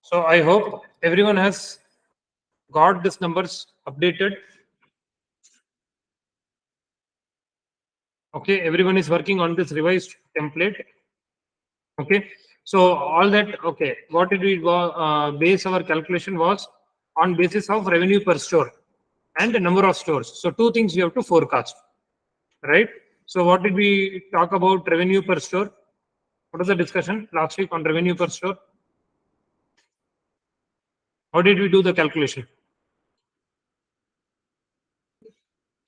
So I hope everyone has got these numbers updated. Okay, everyone is working on this revised template. Okay, so all that, okay, what did we base our calculation was on basis of revenue per store and the number of stores. So two things you have to forecast, right? So what did we talk about revenue per store? What was the discussion last week on revenue per store? How did we do the calculation?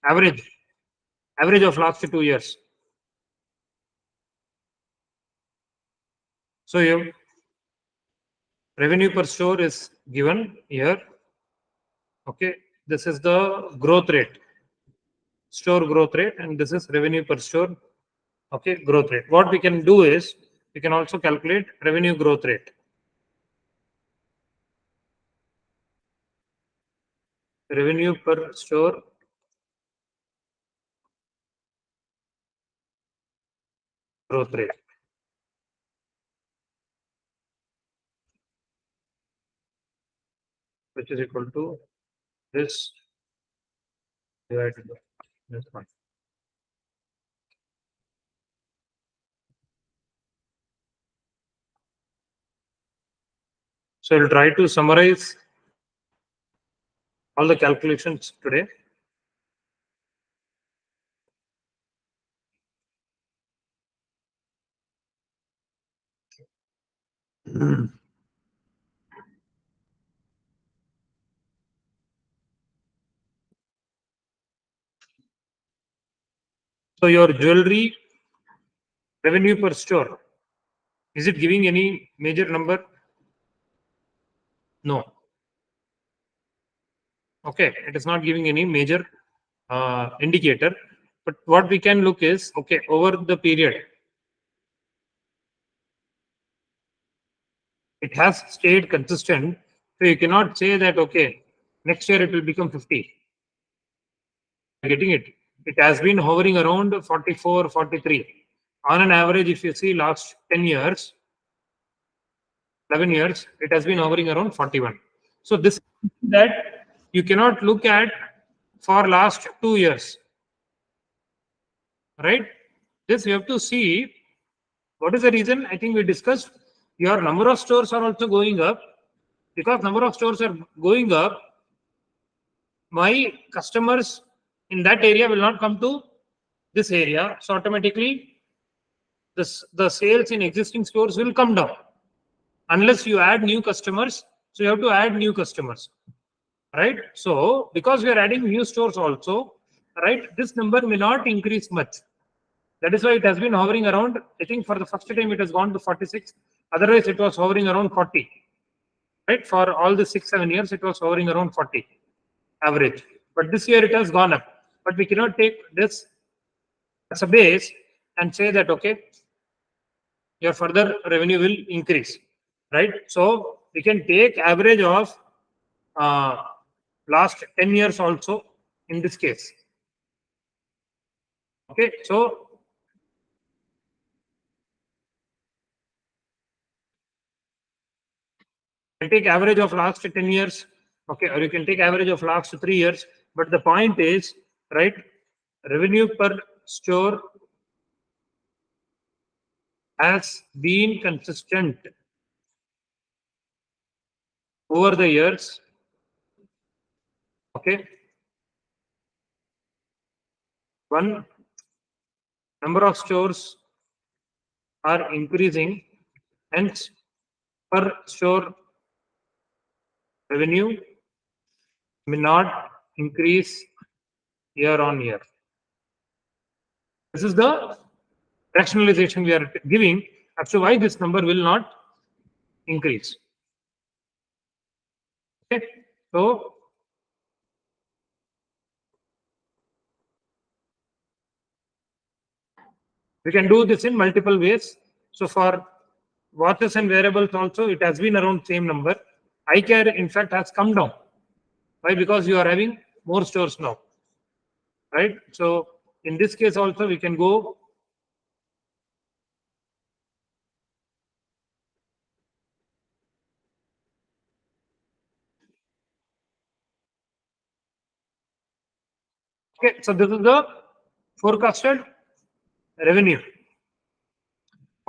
Average, average of last 2 years. So your revenue per store is given here. Okay, this is the growth rate, store growth rate, and this is revenue per store. Okay, growth rate. What we can do is we can also calculate revenue growth rate. Revenue per store growth rate, which is equal to this divided by this one. So I'll try to summarize all the calculations today. So your jewelry revenue per store, is it giving any major number? No. Okay, it is not giving any major indicator. But what we can look is, okay, over the period, it has stayed consistent. So you cannot say that, okay, next year it will become 50. Getting it? It has been hovering around 44, 43. On an average, if you see last 10 years, 11 years, it has been hovering around 41. So this that you cannot look at for last 2 years, right? This you have to see what is the reason. I think we discussed your number of stores are also going up. Because number of stores are going up, my customers in that area will not come to this area. So automatically the sales in existing stores will come down unless you add new customers. So you have to add new customers, right? So because we are adding new stores also, right, this number may not increase much. That is why it has been hovering around. I think for the first time it has gone to 46. Otherwise it was hovering around 40, right? For all the 6-7 years it was hovering around 40 average, but this year it has gone up. But we cannot take this as a base and say that, okay, your further revenue will increase, right? So we can take average of last 10 years also in this case. Okay, so you can take average of last 10 years, okay, or you can take average of last 3 years. But the point is, right, revenue per store has been consistent over the years. Okay, one, number of stores are increasing, hence per store revenue may not increase year on year. This is the rationalization we are giving as to why this number will not increase. Okay, so we can do this in multiple ways. So for watches and wearables also, it has been around same number. Eye care, in fact, has come down. Why? Because you are having more stores now, right? So in this case also, we can go Okay, so this is the forecasted revenue.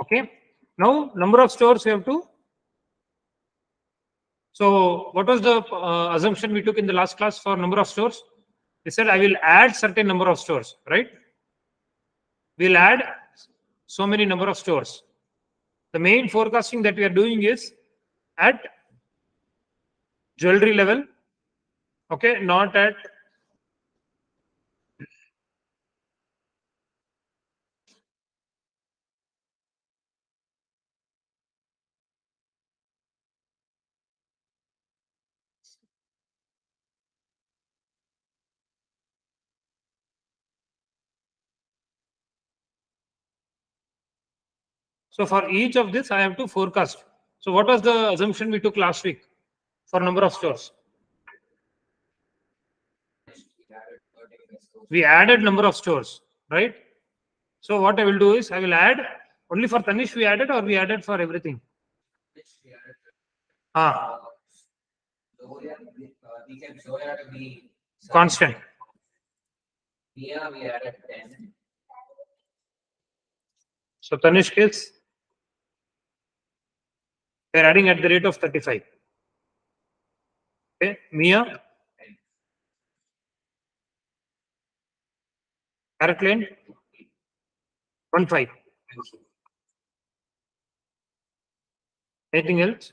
Okay, now number of stores you have to. So what was the assumption we took in the last class for number of stores? We said I will add certain number of stores, right? We'll add so many number of stores. The main forecasting that we are doing is at jewelry level, okay, not at. So for each of this, I have to forecast. So what was the assumption we took last week for number of stores? We added number of stores, right? So what I will do is I will add only for Tanish we added, or we added for everything? Ah, constant. So Tanishk is we're adding at the rate of 35. Okay, Mia, correct lane 1.5. Anything else?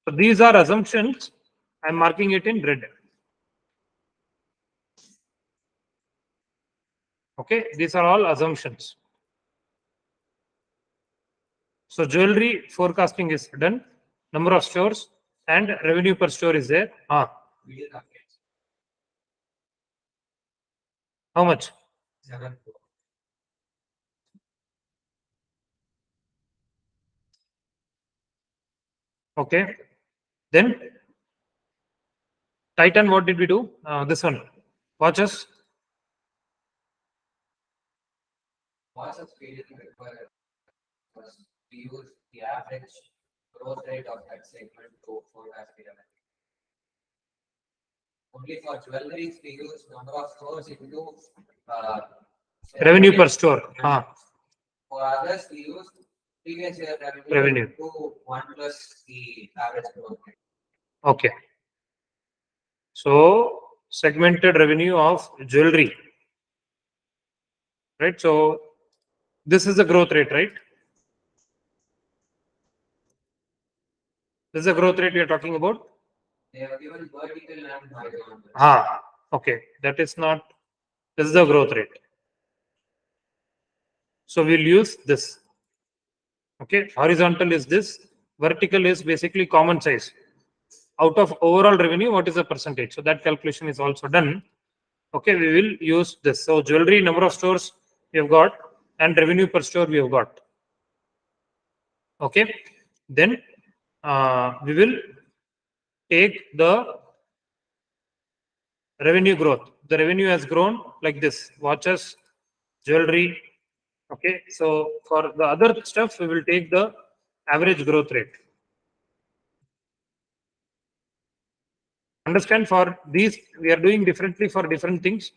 So these are assumptions. I'm marking it in red. Okay, these are all assumptions. So jewelry forecasting is done. Number of stores and revenue per store is there. How much? Okay. Then Titan, what did we do? This one. Watches. Revenue per store. Revenue. Okay. So segmented revenue of jewelry. Right. So this is the growth rate, right? This is the growth rate we are talking about. Okay. That is not, this is the growth rate. So we'll use this. Okay. Horizontal is this. Vertical is basically common size. Out of overall revenue, what is the percentage? So that calculation is also done. Okay. We will use this. So jewelry number of stores we have got and revenue per store we have got. Okay. Then we will take the revenue growth. The revenue has grown like this: watches, jewelry. Okay, so for the other stuff, we will take the average growth rate. Understand, for these, we are doing differently for different things.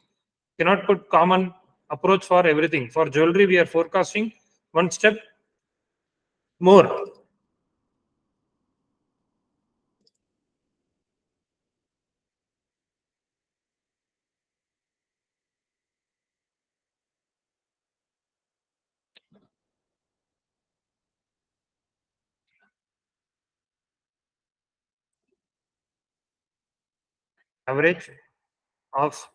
Cannot put common approach for everything. For jewelry, we are forecasting one step more. Average of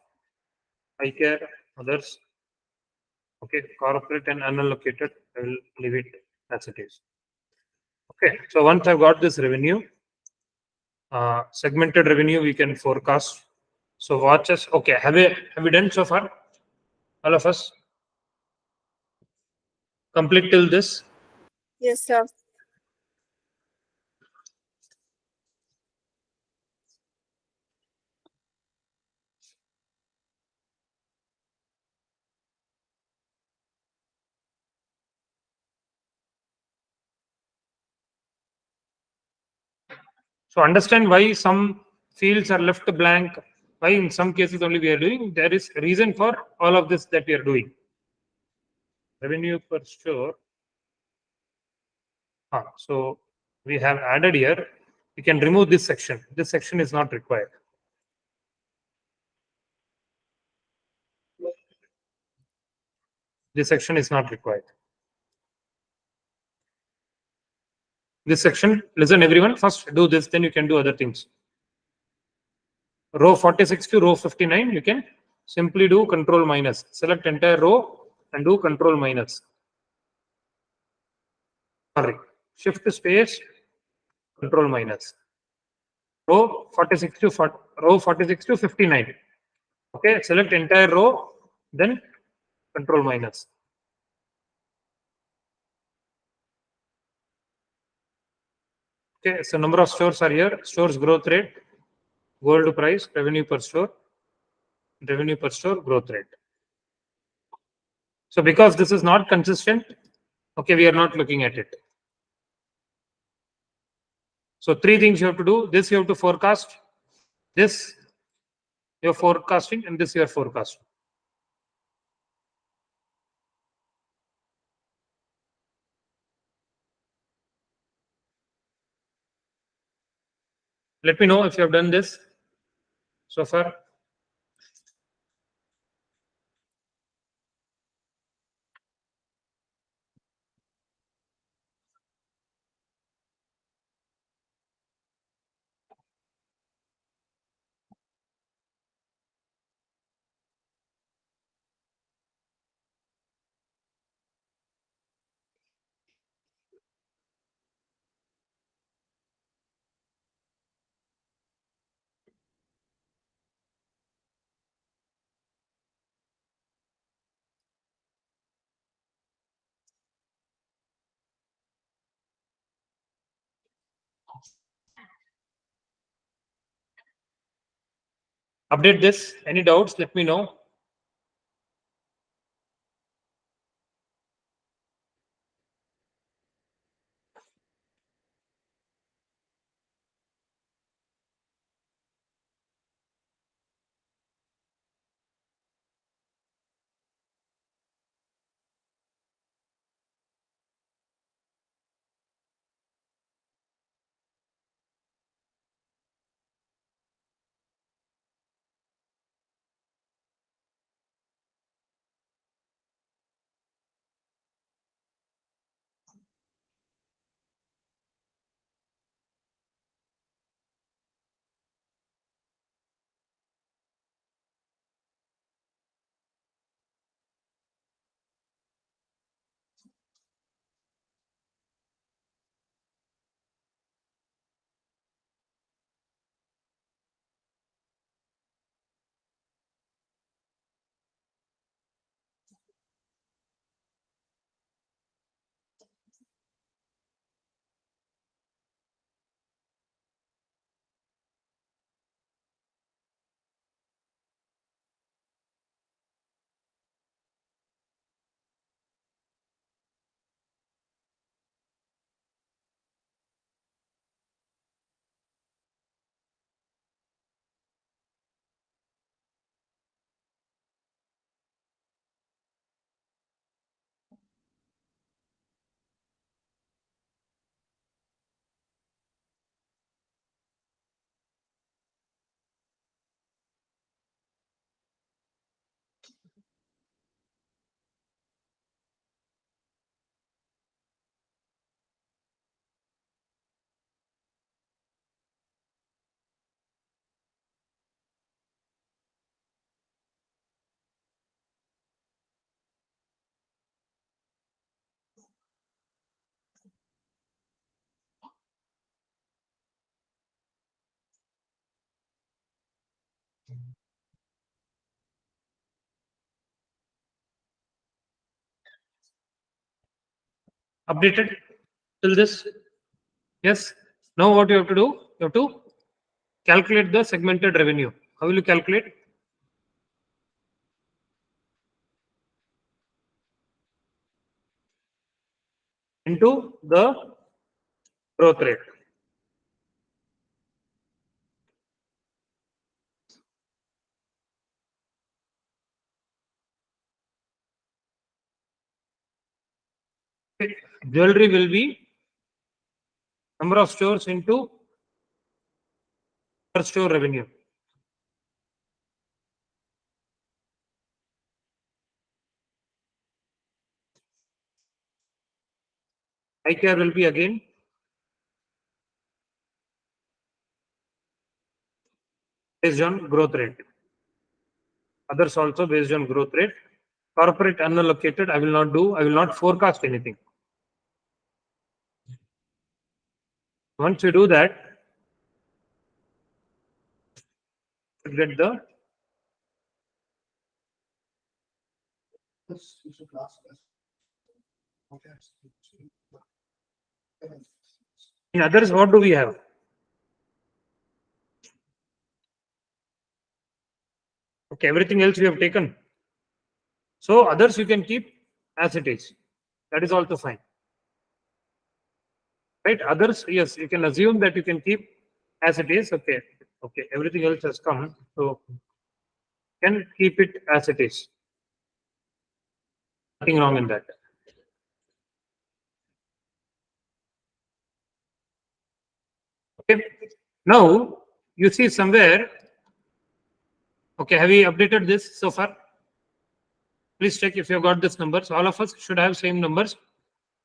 eye care, others. Okay, corporate and unallocated, I will leave it as it is. Okay, so once I've got this revenue, segmented revenue we can forecast. So watches, okay, have we done so far? All of us complete till this? Yes, sir. So understand why some fields are left blank. Why in some cases only we are doing? There is reason for all of this that we are doing. Revenue per store. So we have added here. We can remove this section. This section is not required. This section is not required. This section, listen everyone, first do this, then you can do other things. Row 46 to row 59, you can simply do control minus. Select entire row and do control minus. Sorry, shift space, control minus. Row 46 to row 46 to 59. Okay, select entire row, then control minus. Okay, so number of stores are here. Stores growth rate, gold price, revenue per store, growth rate. So because this is not consistent, okay, we are not looking at it. So three things you have to do. This you have to forecast. This you're forecasting, and this you are forecasting. Let me know if you have done this so far. Update this. Any doubts? Let me know. Updated till this. Yes. Now what you have to do? You have to calculate the segmented revenue. How will you calculate? Into the growth rate. Jewelry will be number of stores into per store revenue. Eye care will be again based on growth rate. Others also based on growth rate. Corporate unallocated, I will not do. I will not forecast anything. Once you do that, you get the in others. What do we have? Okay, everything else we have taken. So others you can keep as it is. That is also fine. Right? Others, yes, you can assume that you can keep as it is. Okay. Okay. Everything else has come. So can keep it as it is. Nothing wrong in that. Okay. Now you see somewhere. Okay, have we updated this so far? Please check if you have got this numbers. All of us should have same numbers.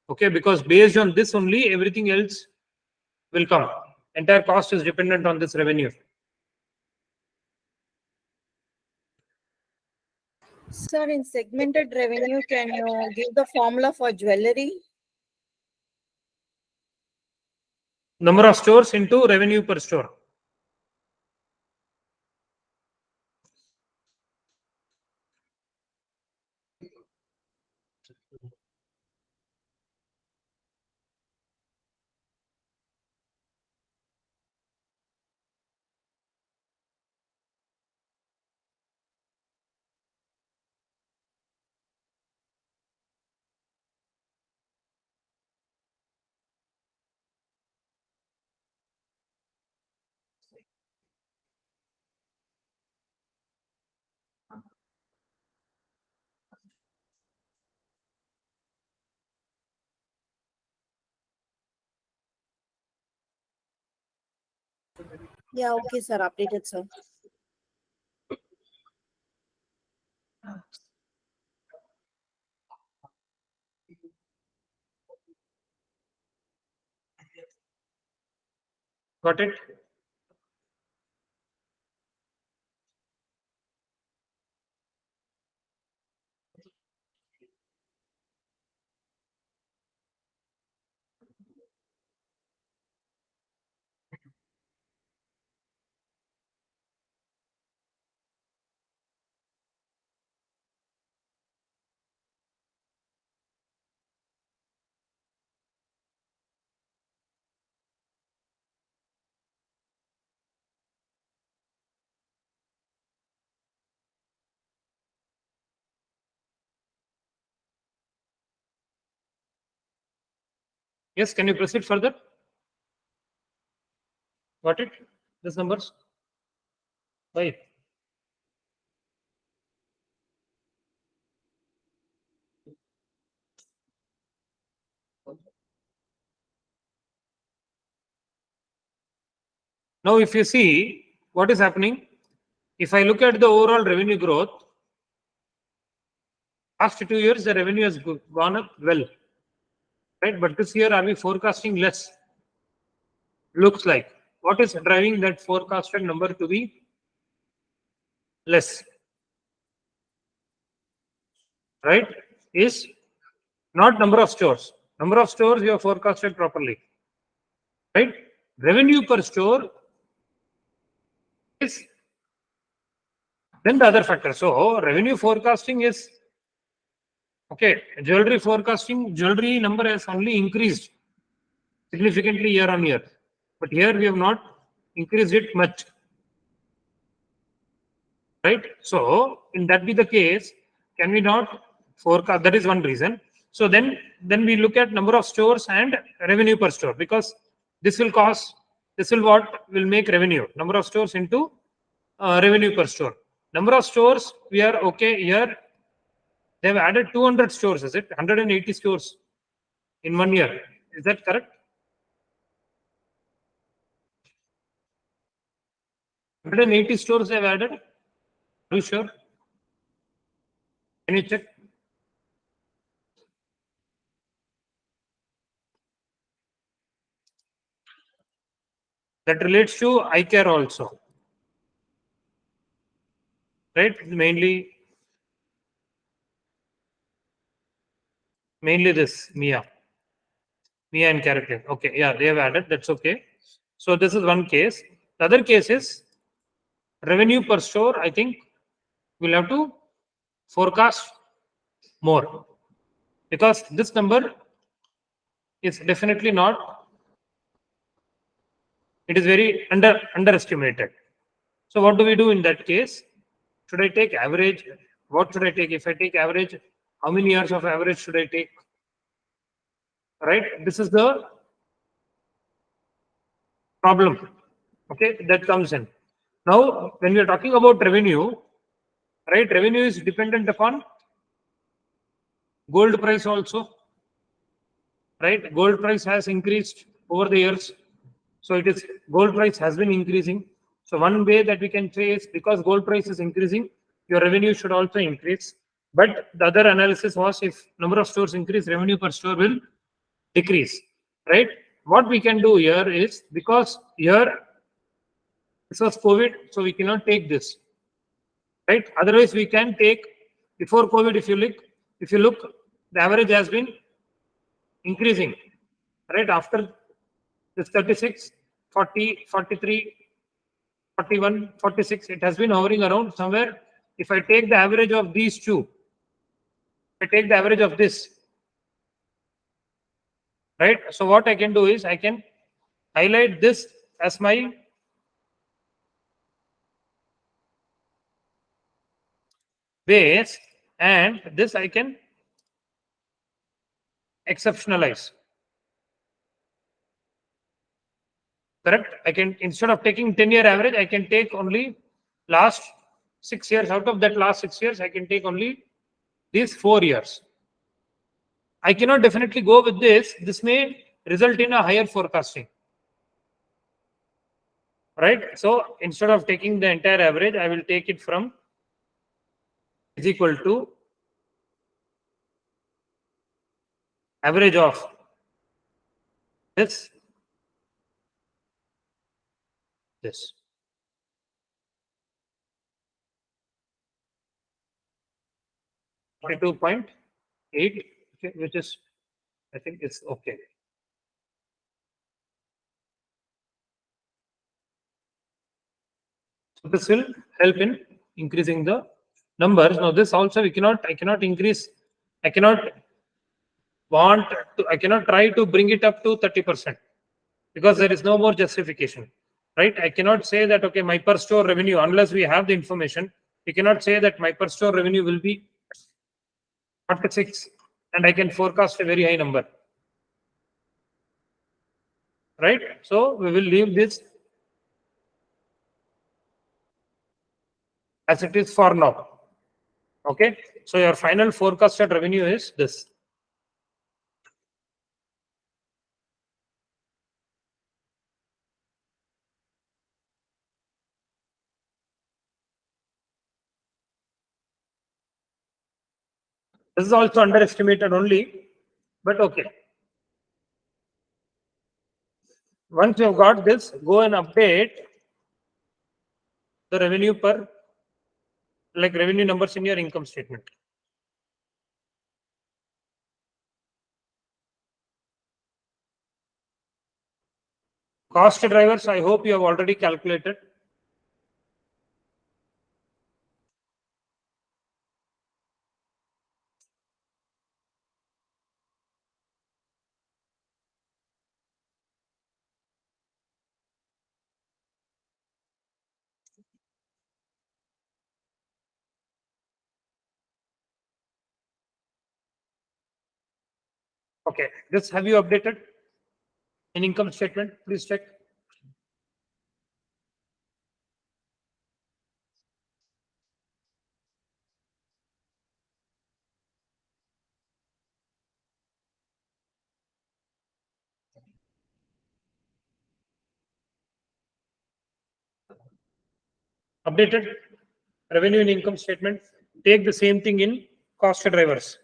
Okay, because based on this only, everything else will come. Entire cost is dependent on this revenue. Sir, in segmented revenue, can you give the formula for jewelry? Number of stores into revenue per store. Yeah, okay, sir. Updated, sir. Got it? Yes, can you proceed further? Got it? These numbers? Why? Now, if you see what is happening, if I look at the overall revenue growth, last 2 years the revenue has gone up well, right? But this year, are we forecasting less? Looks like. What is driving that forecasted number to be less? Right? Is not number of stores. Number of stores you have forecasted properly. Right? Revenue per store is then the other factor. So revenue forecasting is okay. Jewelry forecasting, jewelry number has only increased significantly year on year. But here we have not increased it much. Right? So, in that be the case, can we not forecast? That is one reason. So then we look at number of stores and revenue per store, because this will cost, this will what will make revenue. Number of stores into revenue per store. Number of stores, we are okay here. They have added 200 stores, is it? 180 stores. in 1 year. Is that correct? 180 stores they have added. Are you sure? Can you check? That relates to eye care also, right? Mainly this Mia and Carrot. Okay, yeah, they have added. That's okay. So this is one case. The other case is revenue per store. I think we'll have to forecast more because this number is definitely not. It is very underestimated. So what do we do in that case? Should I take average? What should I take? If I take average, how many years of average should I take? Right? This is the problem. Okay, that comes in. Now, when we are talking about revenue, right? Revenue is dependent upon gold price also, right? Gold price has increased over the years. So it is gold price has been increasing. So one way that we can say is because gold price is increasing, your revenue should also increase. But the other analysis was if number of stores increase, revenue per store will decrease, right? What we can do here is because here this was COVID, so we cannot take this, right? Otherwise, we can take before COVID. If you look, the average has been increasing, right? After this 36, 40, 43, 41, 46, it has been hovering around somewhere. If I take the average of these two, if I take the average of this, right? So what I can do is I can highlight this as my base, and this I can exceptionalize. Correct? I can, instead of taking 10-year average, I can take only last 6 years. Out of that last 6 years, I can take only these 4 years. I cannot definitely go with this. This may result in a higher forecasting. Right? So instead of taking the entire average, I will take it from is equal to average of this, this. 42.8, okay, which is, I think it's okay. So this will help in increasing the numbers. Now this also I cannot increase, I cannot I cannot try to bring it up to 30% because there is no more justification, right? I cannot say that, okay, my per store revenue, unless we have the information, we cannot say that my per store revenue will be 46 and I can forecast a very high number, right? So we will leave this as it is for now. Okay, so your final forecasted revenue is this. This is also underestimated only, but okay. Once you've got this, go and update the revenue per, like revenue numbers in your income statement. Cost drivers, I hope you have already calculated. Okay, this have you updated in income statement? Please check. Updated revenue in income statement. Take the same thing in cost drivers.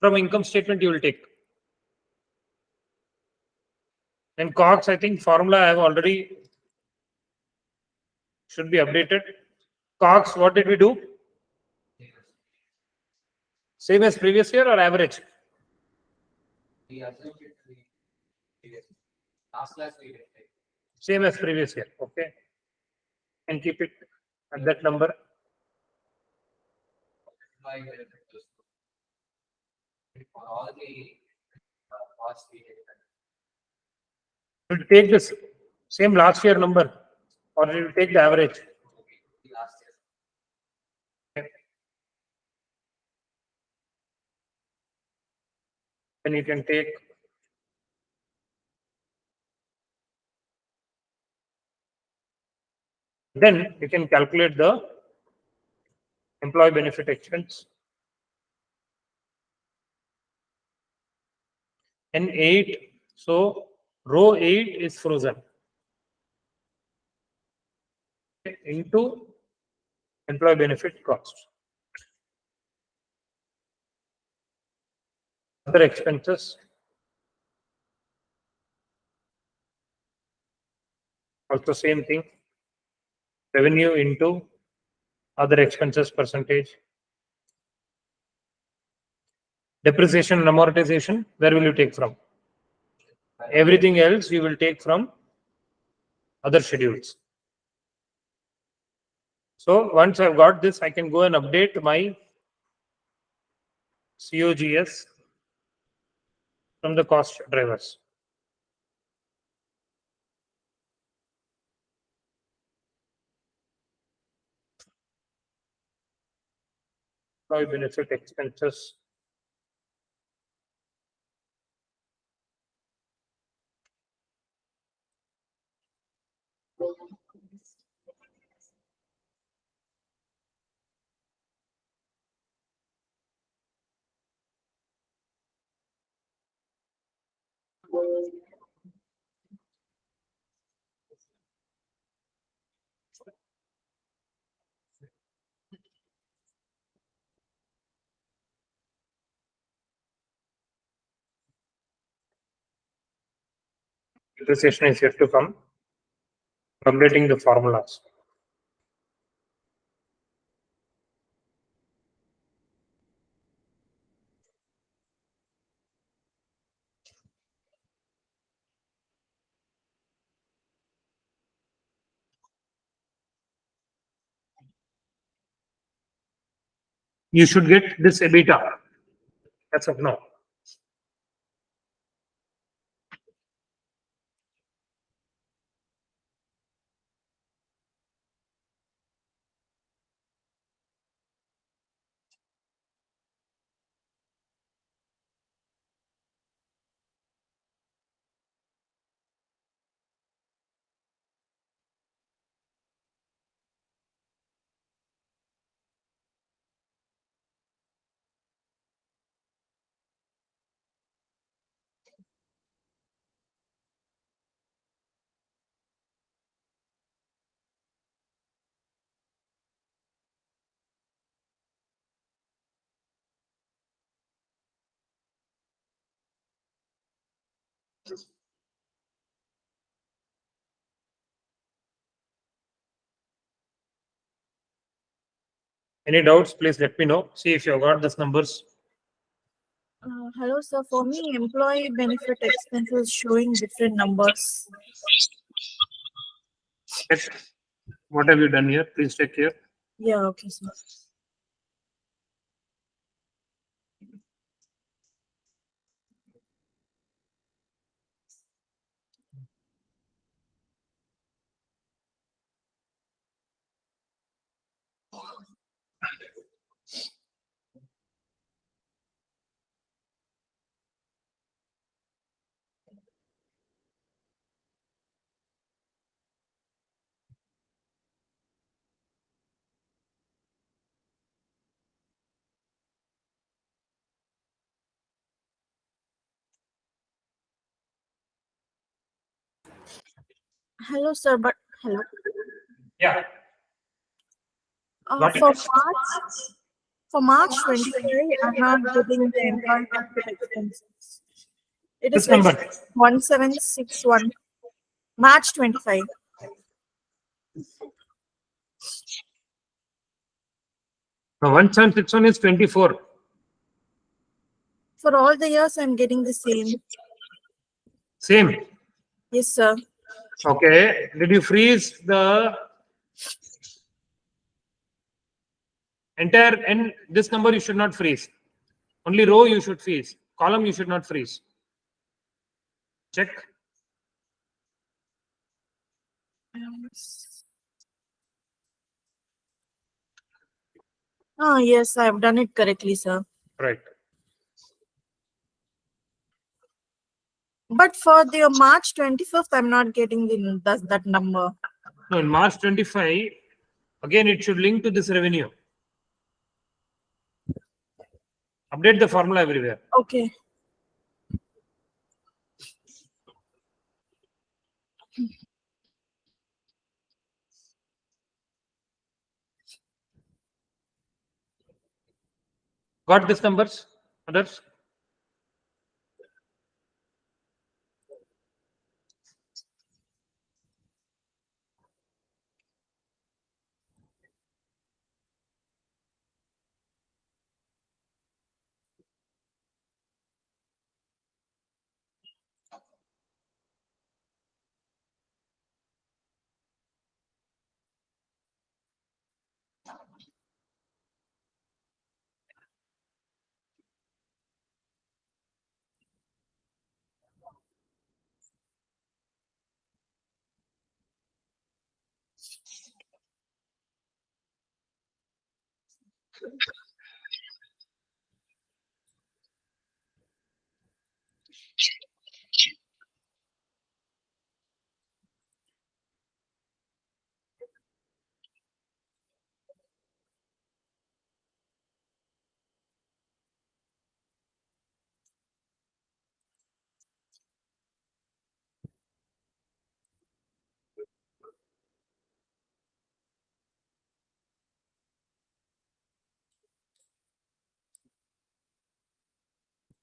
From income statement, you will take. And COGS, I think formula I have already should be updated. COGS, what did we do? Same as previous year or average? Same as previous year. Okay. And keep it at that number. Will take this same last year number or you will take the average. Okay. Then you can take then you can calculate the employee benefit expense. And 8, so row 8 is frozen. Into employee benefit cost. Other expenses. Also same thing. Revenue into other expenses percentage. Depreciation and amortization, where will you take from? Everything else you will take from other schedules. So once I've got this, I can go and update my COGS from the cost drivers. Employee benefit expenses. Depreciation is yet to come. Updating the formulas. You should get this EBITDA. That's of no. Any doubts, please let me know. See if you have got these numbers. Hello, sir. For me, employee benefit expenses showing different numbers. Yes. What have you done here? Please check here. Yeah, okay, sir. Hello, sir. But hello. Yeah. Uh, Got it? for March 25, I'm not getting the employee benefit expenses. It is This number. 1761. March 25. Now 1761 is 24. For all the years, I'm getting the same. Same. Yes, sir. Okay. Did you freeze the entire and this number you should not freeze. Only row you should freeze. Column you should not freeze. Check. Ah, yes, I've done it correctly, sir. Right. But for the March 25th, I'm not getting that number. No, in March 25, again it should link to this revenue. Update the formula everywhere. Okay. Got these numbers? Others?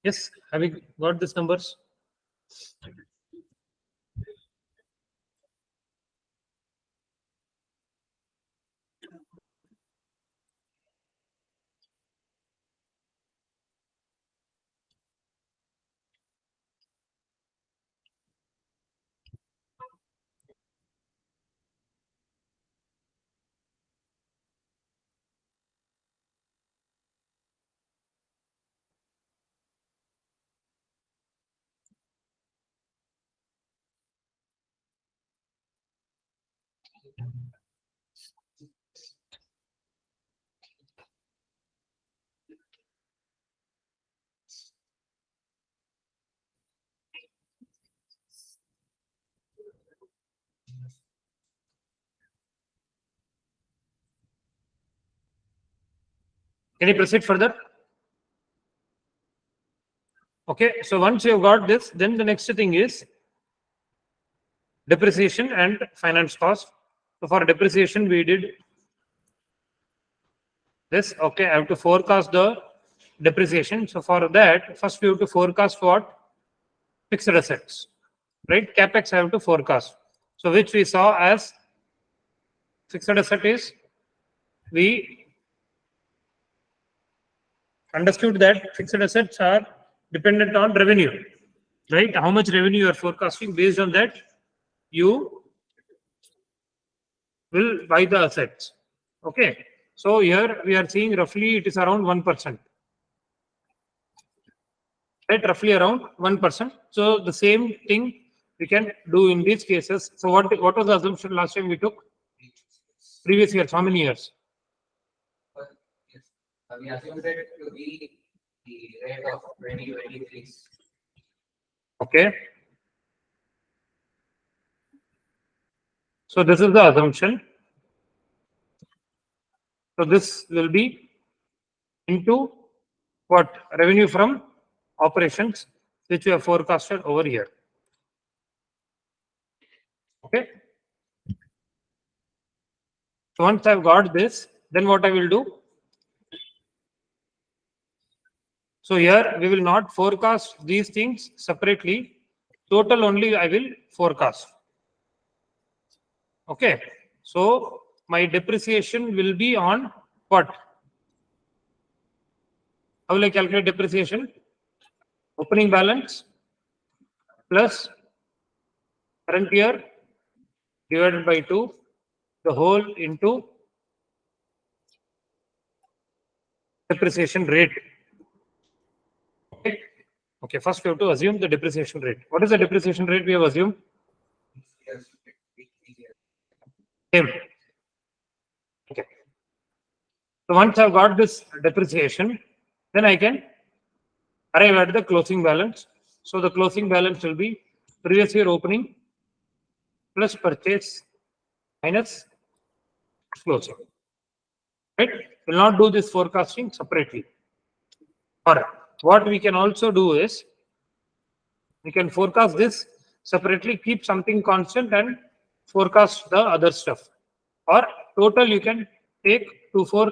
Yes, have you got these numbers? Can you proceed further? Okay, so once you've got this, then the next thing is depreciation and finance cost. So for depreciation, we did this. Okay, I have to forecast the depreciation. So for that, first we have to forecast what? Fixed assets, right? Capex I have to forecast. So which we saw as fixed asset is, we understood that fixed assets are dependent on revenue, right? How much revenue you are forecasting, based on that, you will buy the assets. Okay. So here we are seeing roughly it is around 1%. Right, roughly around 1%. So the same thing we can do in these cases. So what was the assumption last time we took? Previous years, how many years? We assume that to be the rate of 2023. Okay. So this is the assumption. So this will be into what? Revenue from operations, which we have forecasted over here. Okay. So once I've got this, then what I will do? So here we will not forecast these things separately. Total only I will forecast. Okay. So my depreciation will be on what? How will I calculate depreciation? Opening balance plus current year divided by 2, the whole into depreciation rate. Okay. Okay, first we have to assume the depreciation rate. What is the depreciation rate we have assumed? Yes. Same. Okay. So once I've got this depreciation, then I can arrive at the closing balance. So the closing balance will be previous year opening plus purchase minus closing. Right? We'll not do this forecasting separately. Or what we can also do is we can forecast this separately, keep something constant and forecast the other stuff. Or total you can take to four.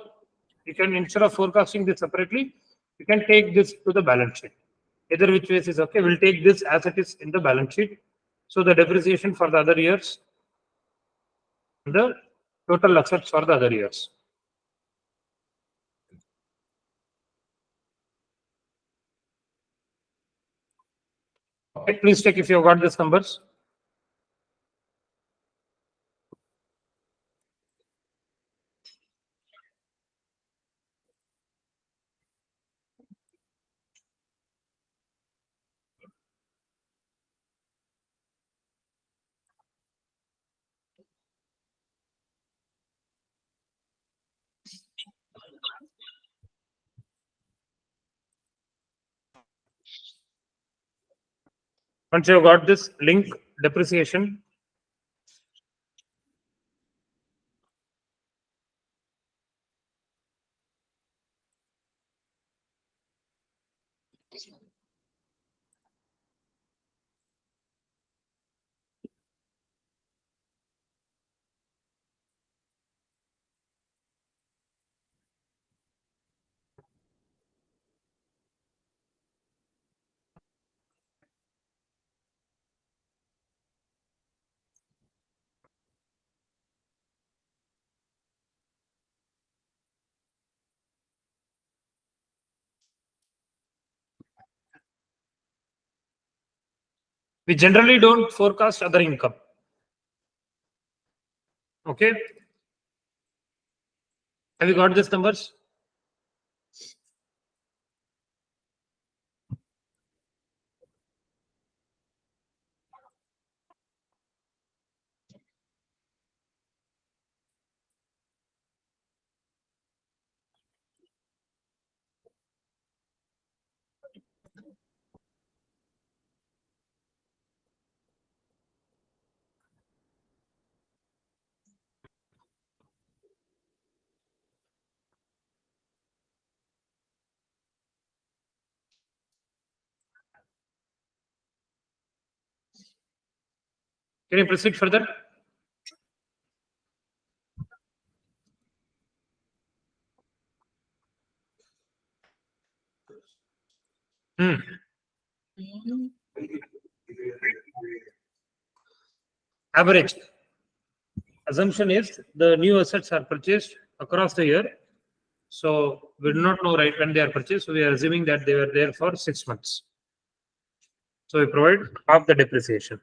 You can, instead of forecasting this separately, you can take this to the balance sheet. Either which ways is okay. We'll take this as it is in the balance sheet. So the depreciation for the other years, the total assets for the other years. Okay, please check if you have got these numbers. Once you have got this link depreciation, we generally don't forecast other income. Okay. Have you got these numbers? Can you proceed further? Hmm. Average. Assumption is the new assets are purchased across the year. So we do not know right when they are purchased. So we are assuming that they were there for 6 months. So we provide half the depreciation.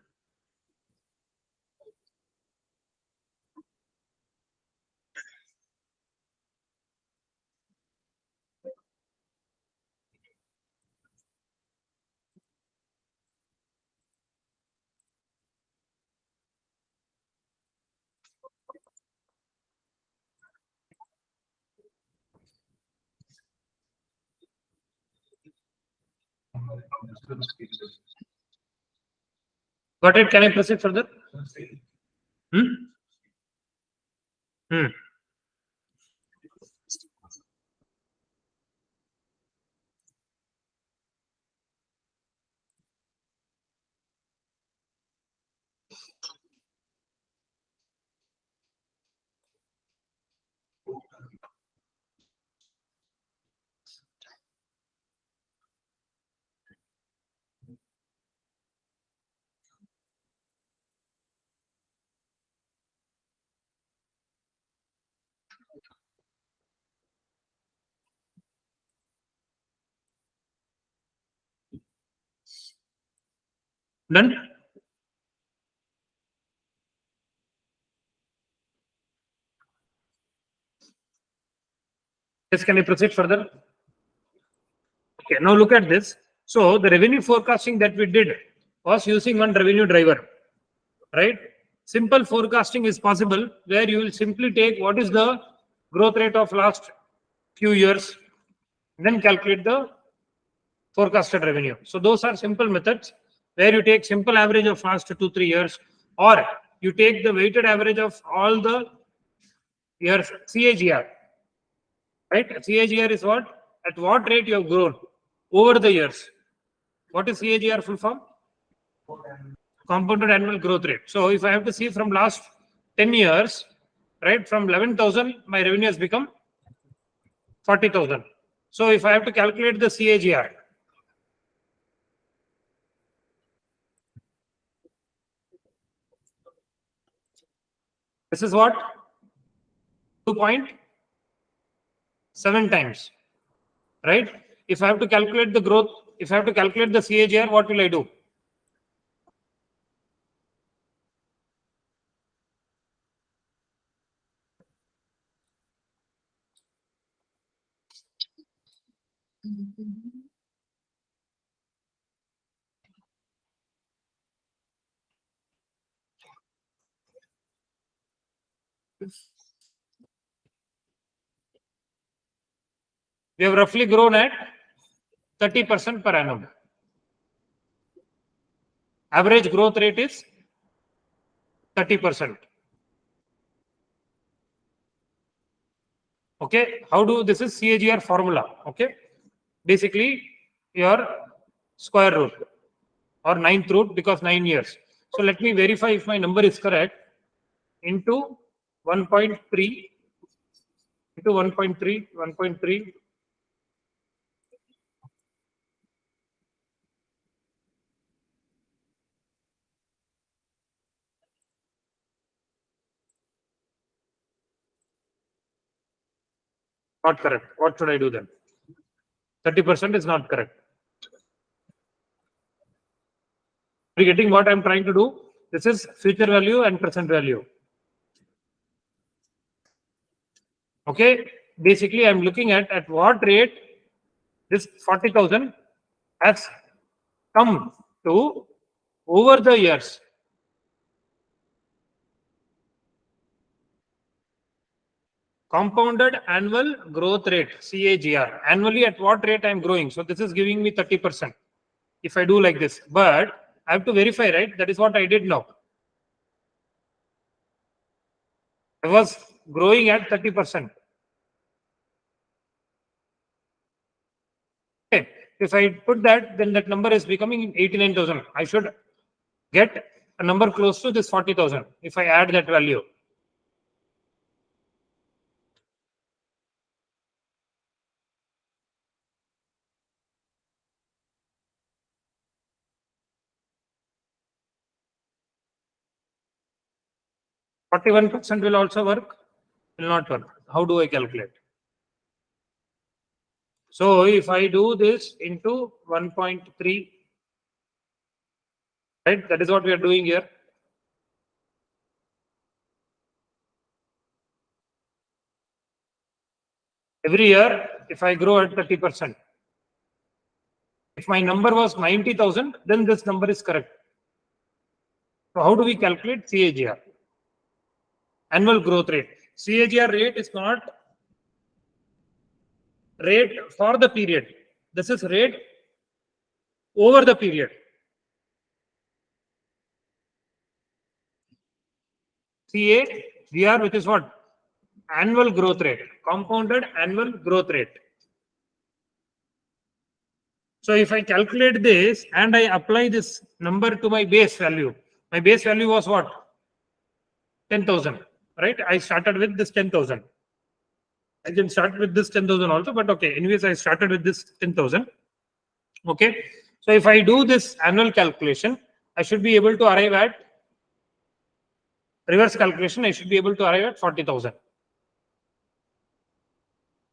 Got it? Can I proceed further? Hmm? Hmm. Done? Yes, can I proceed further? Okay, now look at this. So the revenue forecasting that we did was using one revenue driver, right? Simple forecasting is possible where you will simply take what is the growth rate of last few years, then calculate the forecasted revenue. So those are simple methods where you take simple average of last 2-3 years, or you take the weighted average of all the years, CAGR, right? CAGR is what? At what rate you have grown over the years. What is CAGR full form? Compounded annual growth rate. So if I have to see from last 10 years, right, from 11,000, my revenue has become 40,000. So if I have to calculate the CAGR, this is what? 2.7 times, right? If I have to calculate the growth, if I have to calculate the CAGR, what will I do? We have roughly grown at 30% per annum. Average growth rate is 30%. Okay, how do this is CAGR formula? Okay, basically your square root or ninth root because 9 years. So let me verify if my number is correct. Into 1.3 into 1.3. Not correct. What should I do then? 30% is not correct. Are you getting what I'm trying to do? This is future value and present value. Okay, basically I'm looking at what rate this 40,000 has come to over the years. Compounded annual growth rate, CAGR. Annually at what rate I'm growing. So this is giving me 30%. If I do like this, but I have to verify, right? That is what I did now. I was growing at 30%. Okay. If I put that, then that number is becoming 89,000. I should get a number close to this 40,000 if I add that value. %41 will also work, will not work. How do I calculate? So if I do this into 1.3, right, that is what we are doing here. Every year, if I grow at 30%, if my number was 90,000, then this number is correct. So how do we calculate CAGR? Annual growth rate. CAGR rate is not rate for the period. This is rate over the period. CAGR, which is what? Annual growth rate, compounded annual growth rate. So if I calculate this and I apply this number to my base value was what? 10,000, right? I started with this 10,000. I can start with this 10,000 also, but okay. Anyways, I started with this 10,000. Okay. So if I do this annual calculation, I should be able to arrive at reverse calculation. I should be able to arrive at 40,000.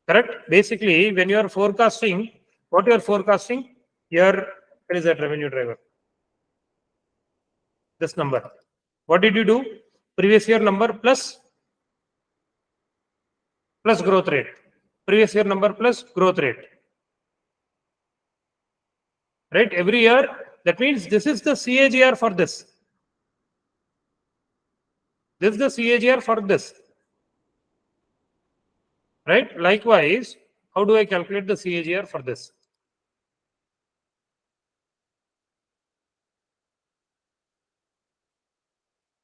Correct? Basically, when you are forecasting, what you are forecasting, here is that revenue driver. this number. What did you do? Previous year number plus growth rate. Previous year number plus growth rate. Right? Every year, that means this is the CAGR for this. This is the CAGR for this. Right? Likewise, how do I calculate the CAGR for this?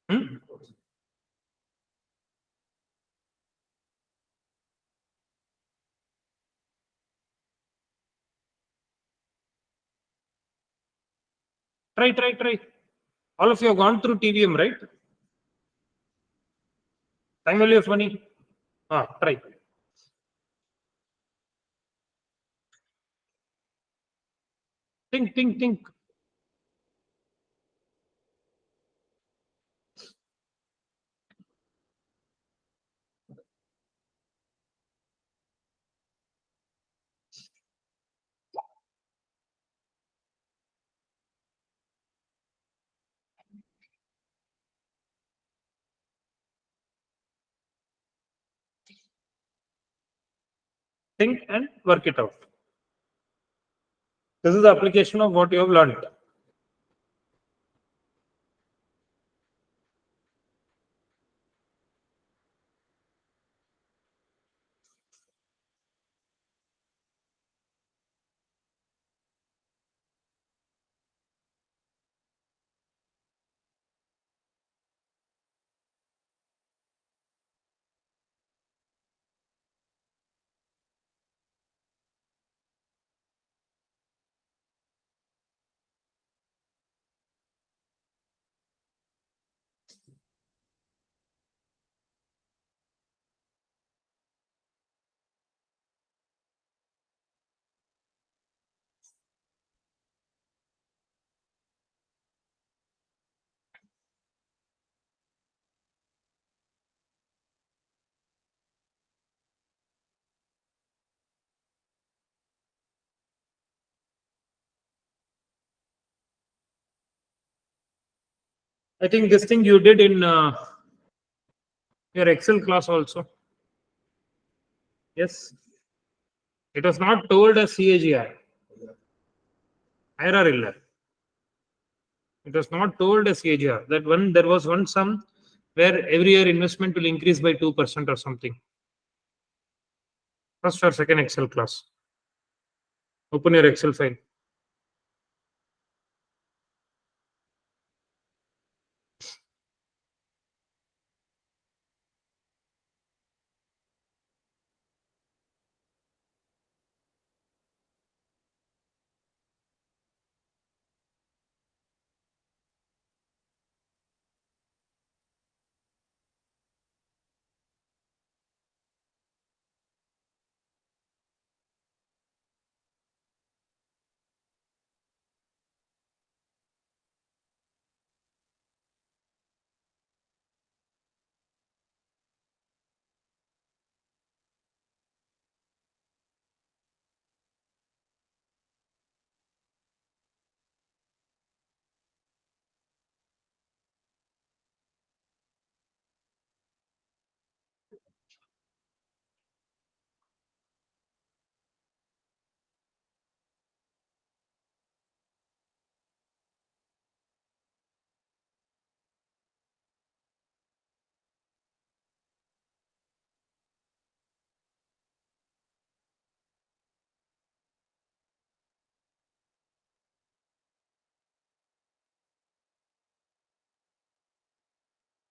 Hmm? Try. All of you have gone through TVM, right? Time value of money. Try. Think. Think and work it out. This is the application of what you have learned. I think this thing you did in your Excel class also. Yes. It was not told as CAGR. Higher or iller. It was not told as CAGR. That one there was one sum where every year investment will increase by 2% or something. First or second Excel class. Open your Excel file.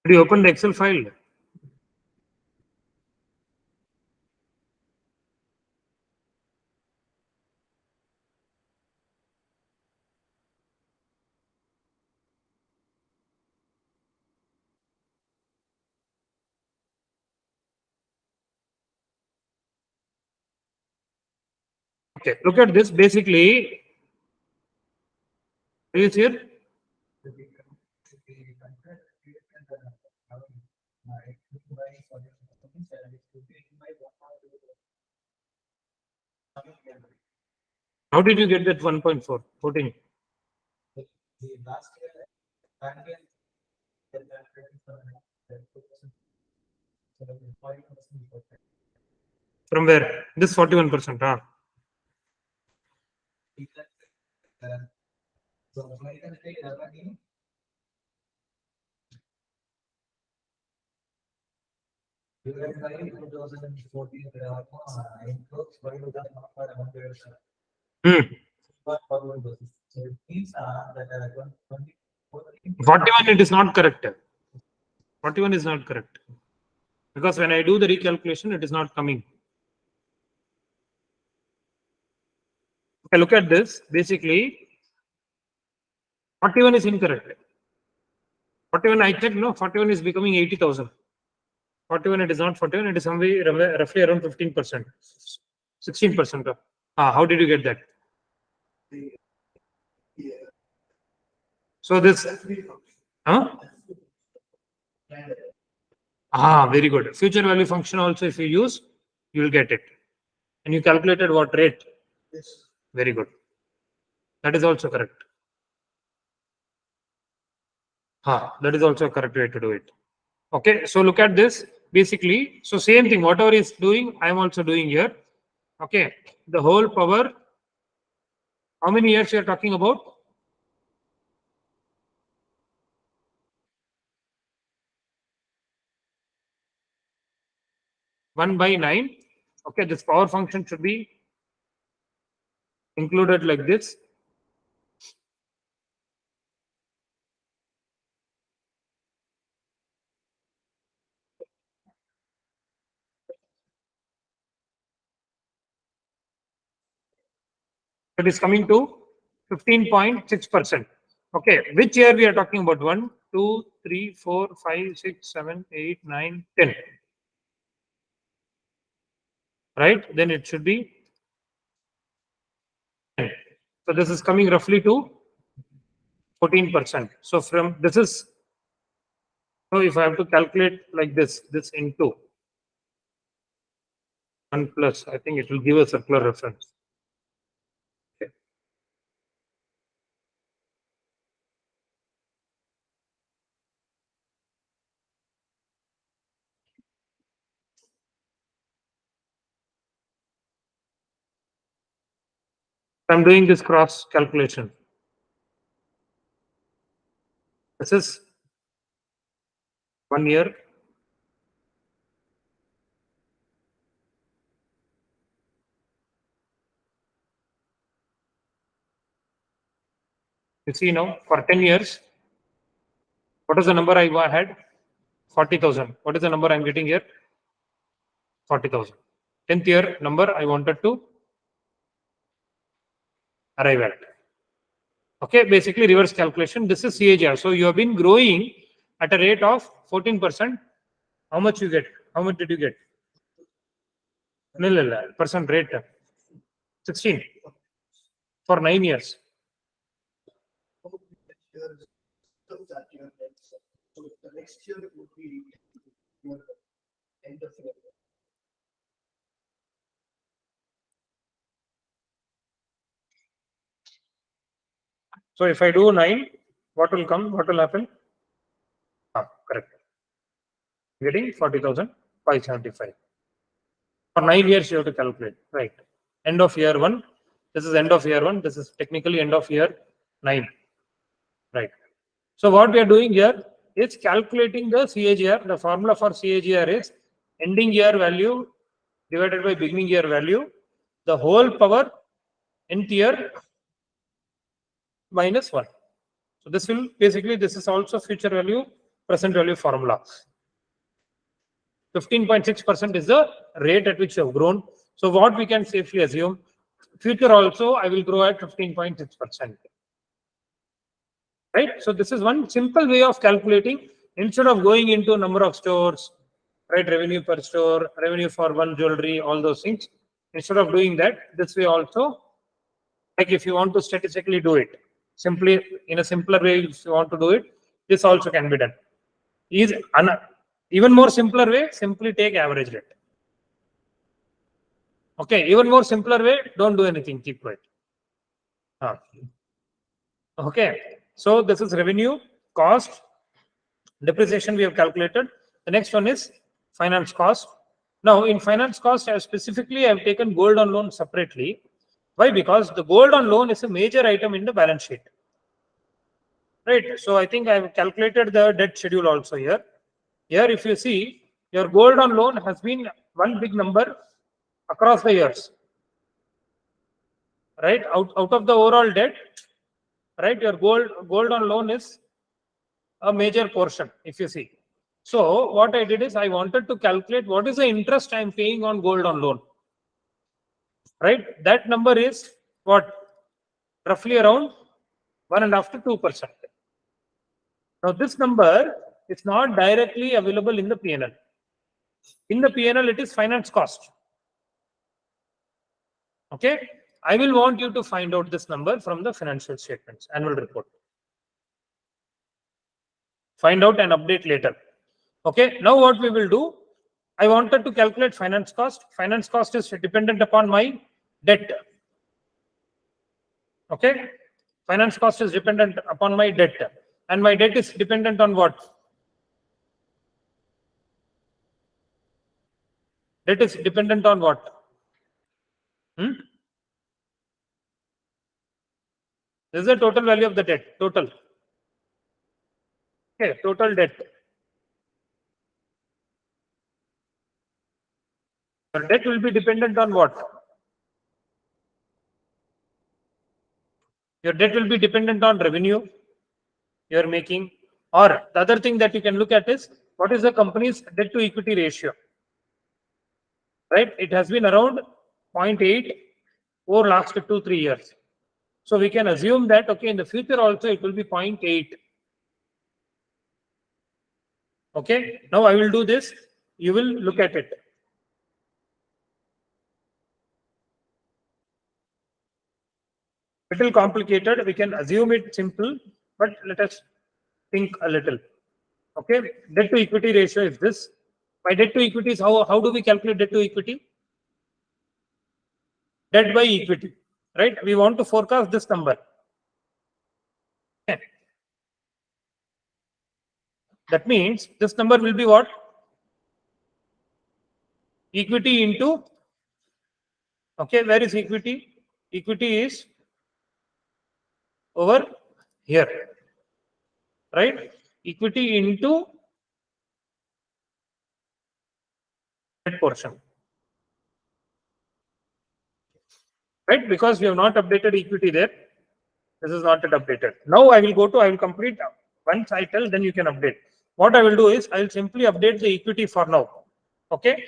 Did you open the Excel file? Okay, look at this. Basically, is here. How did you get that 1.4? 14. From where? This 41%. Hmm. 41, it is not correct. 41 is not correct. Because when I do the recalculation, it is not coming. Okay, look at this. Basically, 41 is incorrect. 41, I checked, no, 41 is becoming 80,000. 41, it is not 41, it is somewhere roughly around 15%. 16%. How did you get that? So this, very good. Future value function also, if you use, you will get it. And you calculated what rate? Very good. That is also correct. That is also a correct way to do it. Okay, so look at this. Basically, so same thing, whatever is doing, I am also doing here. Okay, the whole power. How many years you are talking about? One by 9. Okay, this power function should be included like this. It is coming to 15.6%. Okay, which year we are talking about? 1, 2, 3, 4, 5, 6, 7, 8, 9, 10. Right? Then it should be 10. So this is coming roughly to 14%. So from this is, so if I have to calculate like this into 1 plus, I think it will give a circular reference. Okay. I'm doing this cross calculation. This is 1 year. You see now for 10 years, what is the number I had? 40,000. What is the number I'm getting here? 40,000. 10th year number I wanted to arrive at. Okay, basically reverse calculation. This is CAGR. So you have been growing at a rate of 14%. How much you get? How much did you get? No, percent rate. 16 for 9 years. So if I do 9, what will come? What will happen? Correct. Getting 40,575. For 9 years, you have to calculate. Right. End of year 1. This is end of year 1. This is technically end of year 9. Right. So what we are doing here is calculating the CAGR. The formula for CAGR is ending year value divided by beginning year value. The whole power nth year minus 1. So this will basically, this is also future value, present value formula. 15.6% is the rate at which you have grown. So what we can safely assume, future also I will grow at 15.6%. Right? So this is one simple way of calculating instead of going into number of stores, right? Revenue per store, revenue for one jewelry, all those things. Instead of doing that, this way also, like if you want to statistically do it, simply in a simpler way, if you want to do it, this also can be done. Even more simpler way, simply take average rate. Okay, even more simpler way, don't do anything, keep quiet. Okay, so this is revenue, cost, Depreciation we have calculated. The next one is finance cost. Now in finance cost, I have taken gold on loan separately. Why? Because the gold on loan is a major item in the balance sheet. Right. So I think I have calculated the debt schedule also here. Here, if you see, your gold on loan has been one big number across the years. Right. Out of the overall debt, right, your gold on loan is a major portion, if you see. So what I did is I wanted to calculate what is the interest I am paying on gold on loan. Right. That number is what? Roughly around 1.5 to 2%. Now this number is not directly available in the P&L. In the P&L, it is finance cost. Okay. I will want you to find out this number from the financial statements, annual report. Find out and update later. Okay. Now what we will do, I wanted to calculate finance cost. Finance cost is dependent upon my debt. Okay. Finance cost is dependent upon my debt. And my debt is dependent on what? Debt is dependent on what? This is the total value of the debt. Total. Okay. Total debt. Your debt will be dependent on what? Your debt will be dependent on revenue you are making, or the other thing that you can look at is what is the company's debt to equity ratio. Right? It has been around 0.8 over last 2-3 years. So we can assume that okay, in the future also it will be 0.8. Okay. Now I will do this. You will look at it. Little complicated. We can assume it simple, but let us think a little. Okay. Debt to equity ratio is this. By debt to equity is how do we calculate debt to equity? Debt by equity, right? We want to forecast this number. Okay. That means this number will be what? Equity into, okay, where is equity? Equity is over here, right? Equity into that portion, right? Because we have not updated equity there. This is not yet updated. Now I will complete once I tell, then you can update. What I will do is I will simply update the equity for now. Okay.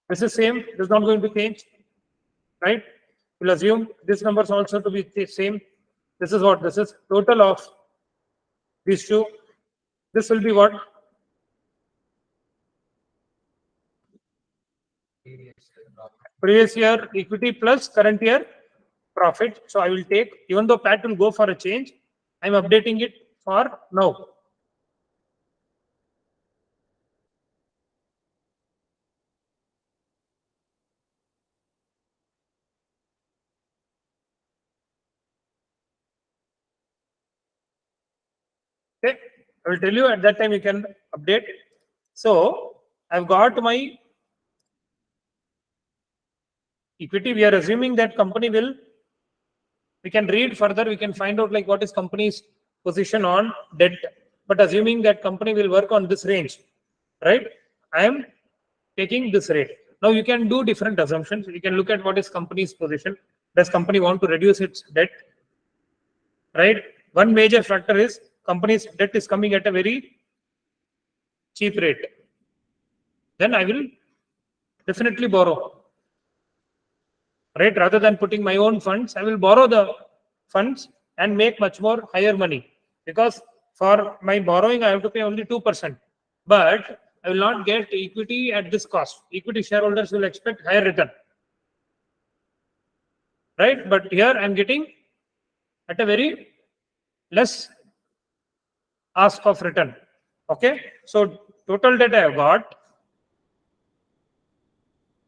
This is same. This is not going to change, right? We'll assume this numbers also to be the same. This is what? This is total of these two. This will be what? Previous year equity plus current year profit. So I will take, even though PAT will go for a change, I'm updating it for now. Okay, I will tell you at that time you can update. So I've got my equity. We are assuming that company will, we can read further, we can find out like what is company's position on debt, but assuming that company will work on this range, right? I am taking this rate. Now you can do different assumptions. You can look at what is company's position. Does company want to reduce its debt? Right? One major factor is company's debt is coming at a very cheap rate. Then I will definitely borrow. Right? Rather than putting my own funds, I will borrow the funds and make much more higher money. Because for my borrowing, I have to pay only 2%. But I will not get equity at this cost. Equity shareholders will expect higher return. Right? But here I am getting at a very less ask of return. Okay. So total debt I have got.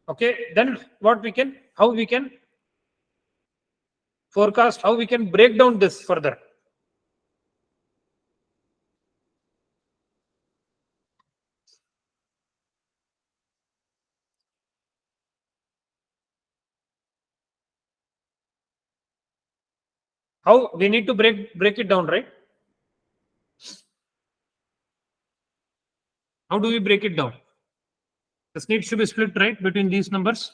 Okay. Then what we can, how we can forecast, how we can break down this further. How we need to break it down, right? How do we break it down? This needs to be split, right, between these numbers.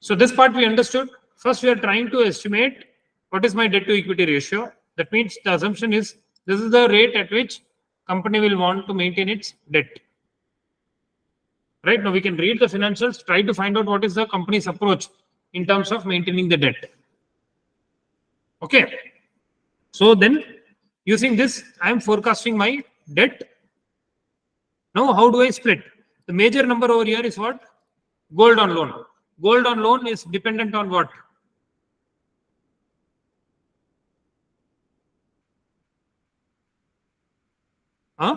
So this part we understood. First, we are trying to estimate what is my debt to equity ratio. That means the assumption is this is the rate at which company will want to maintain its debt. Right now, we can read the financials, try to find out what is the company's approach in terms of maintaining the debt. Okay. So then, using this, I am forecasting my debt. Now, how do I split? The major number over here is what? Gold on loan. Gold on loan is dependent on what? Huh?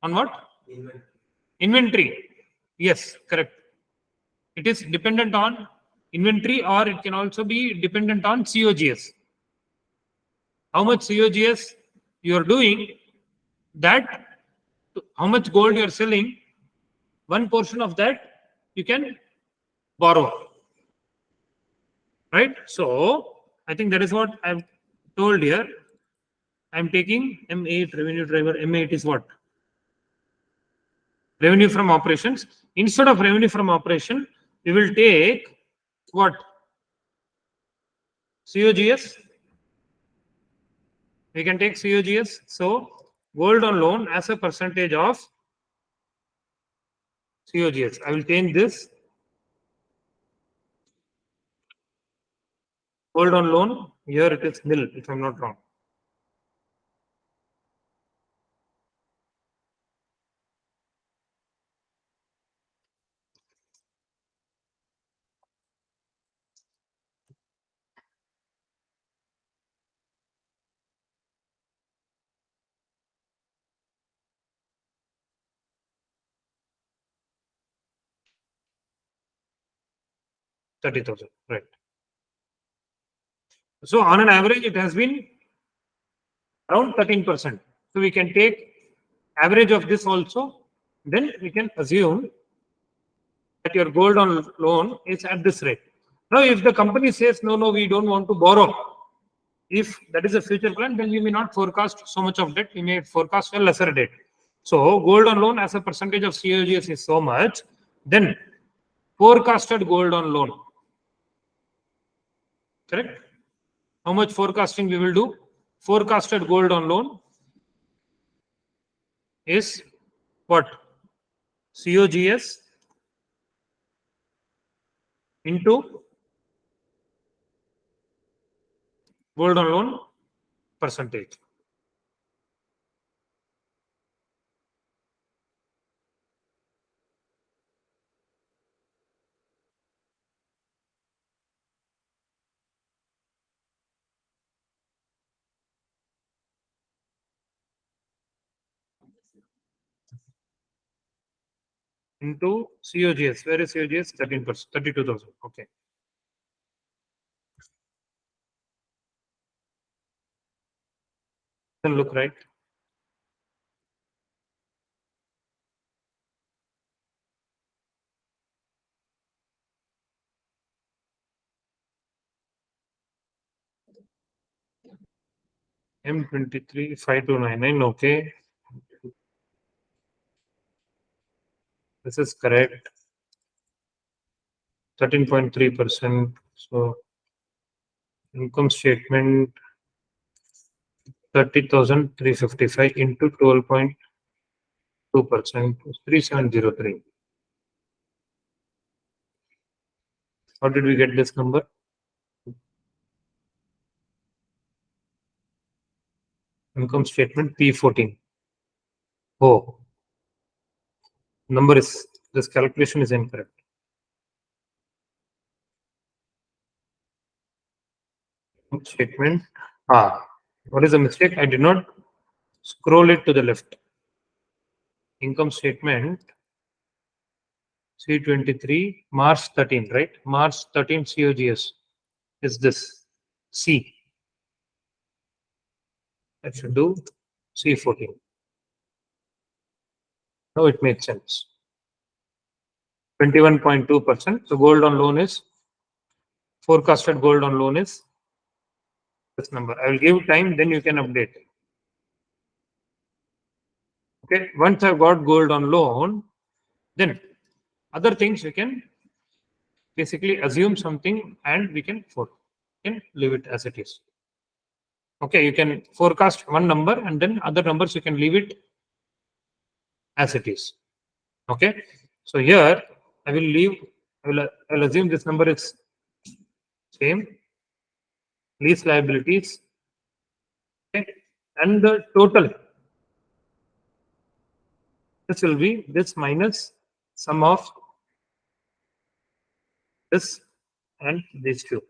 On what? Inventory. Yes, correct. It is dependent on inventory, or it can also be dependent on COGS. How much COGS you are doing, that how much gold you are selling, one portion of that you can borrow. Right? So I think that is what I've told here. I'm taking M8 revenue driver. M8 is what? Revenue from operations. Instead of revenue from operation, we will take what? COGS. We can take COGS. So gold on loan as a percentage of COGS. I will change this. Gold on loan. Here it is nil, if I'm not wrong. $30,000. Right. So on an average, it has been around 13%. So we can take average of this also. Then we can assume that your gold on loan is at this rate. Now, if the company says, no, no, we don't want to borrow, if that is a future plan, then we may not forecast so much of debt. We may forecast a lesser debt. So gold on loan as a percentage of COGS is so much. Then forecasted gold on loan. Correct? How much forecasting we will do? Forecasted gold on loan is what? COGS into gold on loan percentage. Into COGS. Where is COGS? 13%, 32,000. Okay. Then look right. M23 5299. Okay. This is correct. 13.3%. So income statement 30,355 into 12.2%, 3703. How did we get this number? Income statement P14. Oh, number is, this calculation is incorrect. Statement. What is the mistake? I did not scroll it to the left. Income statement C23 March 13, right? March 13 COGS is this C. I should do C14. Now it makes sense. 21.2%. So gold on loan is forecasted gold on loan is this number. I will give time, then you can update. Okay, once I've got gold on loan, then other things we can basically assume something and we can leave it as it is. Okay, you can forecast one number and then other numbers you can leave it as it is. Okay, so here I will assume this number is same, lease liabilities, okay, and the total, this will be this minus sum of this and these two.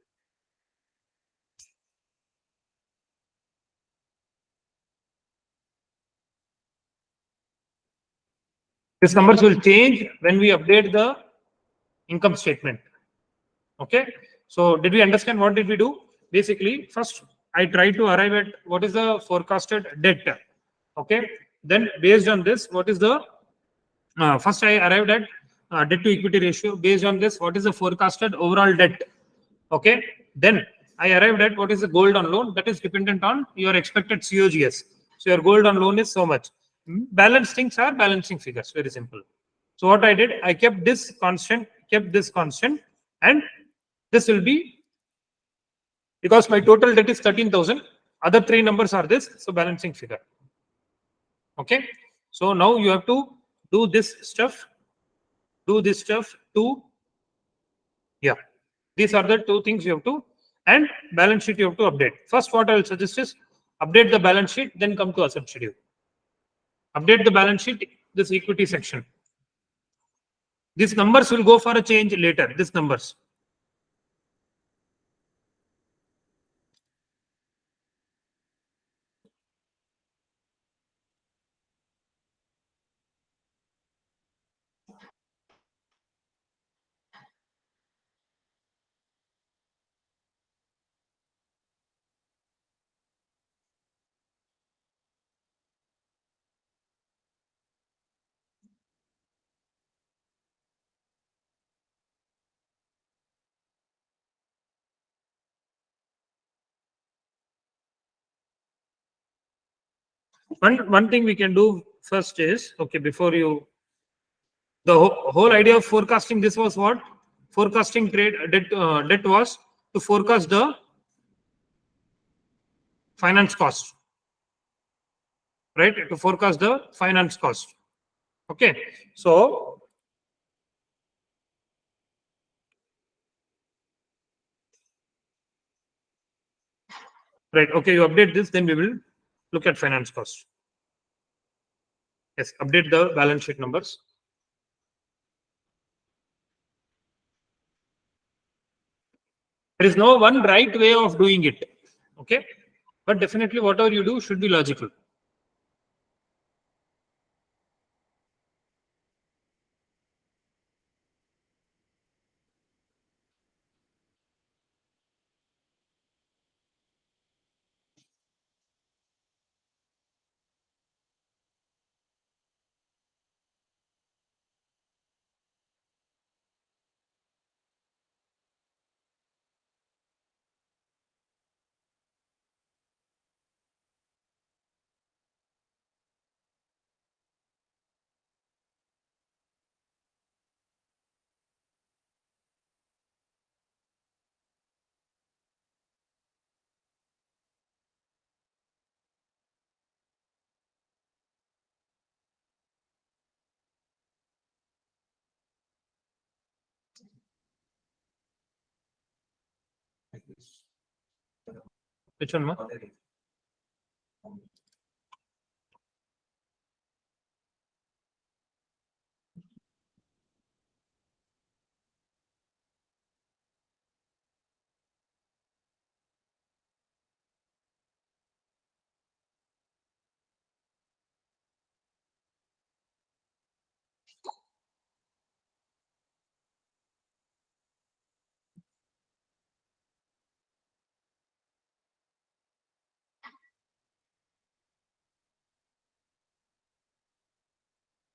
These numbers will change when we update the income statement. Okay, so did we understand what did we do? Basically, first I try to arrive at what is the forecasted debt. Okay, then based on this, what is the first I arrived at debt to equity ratio. Based on this, what is the forecasted overall debt? Okay, then I arrived at what is the gold on loan, that is dependent on your expected COGS. So your gold on loan is so much. Balanced things are balancing figures, very simple. So what I did, I kept this constant, and this will be, because my total debt is 13,000, other three numbers are this, so balancing figure. Okay, so now you have to do this stuff to, yeah, these are the two things you have to, and balance sheet you have to update. First, what I will suggest is update the balance sheet, then come to asset schedule. Update the balance sheet, this equity section. These numbers will go for a change later, these numbers. One thing we can do first is, okay, before you, the whole idea of forecasting this was what? Forecasting trade debt was to forecast the finance cost, right? To forecast the finance cost. Okay, so right, okay, you update this, then we will look at finance cost. Yes, update the balance sheet numbers. There is no one right way of doing it. Okay, but definitely whatever you do should be logical. Which one, ma?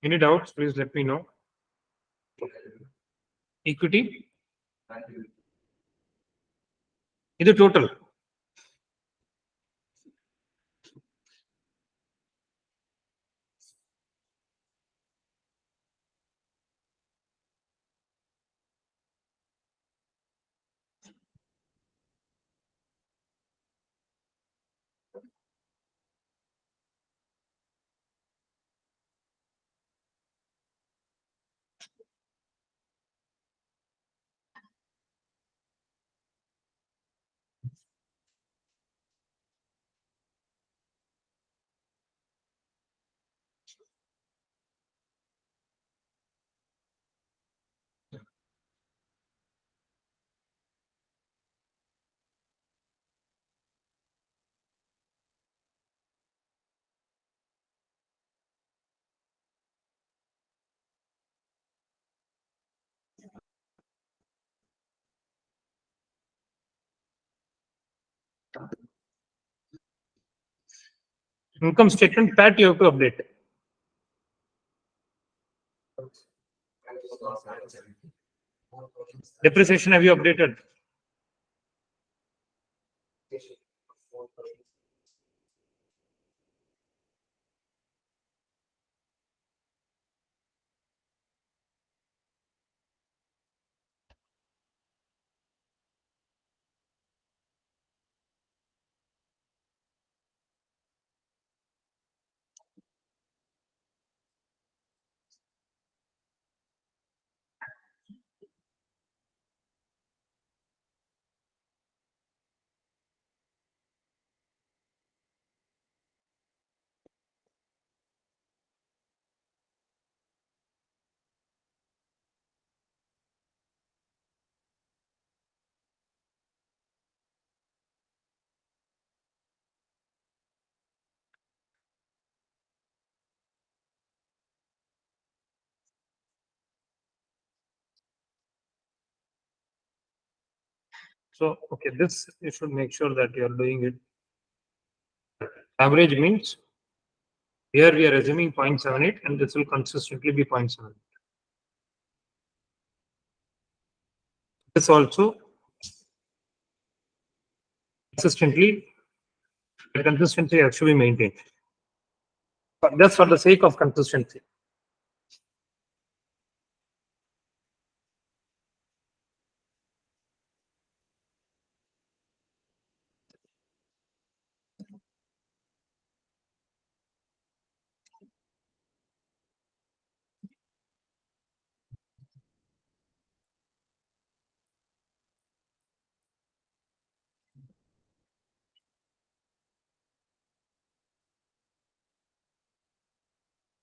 Any doubts, please let me know. equity. value. ಇದು total. Income statement, PAT, you have to update. Depreciation, have you updated? So, okay, this you should make sure that you are doing it. Average means here we are assuming 0.78 and this will consistently be 0.7. This also consistently, the consistency has to be maintained. But just for the sake of consistency.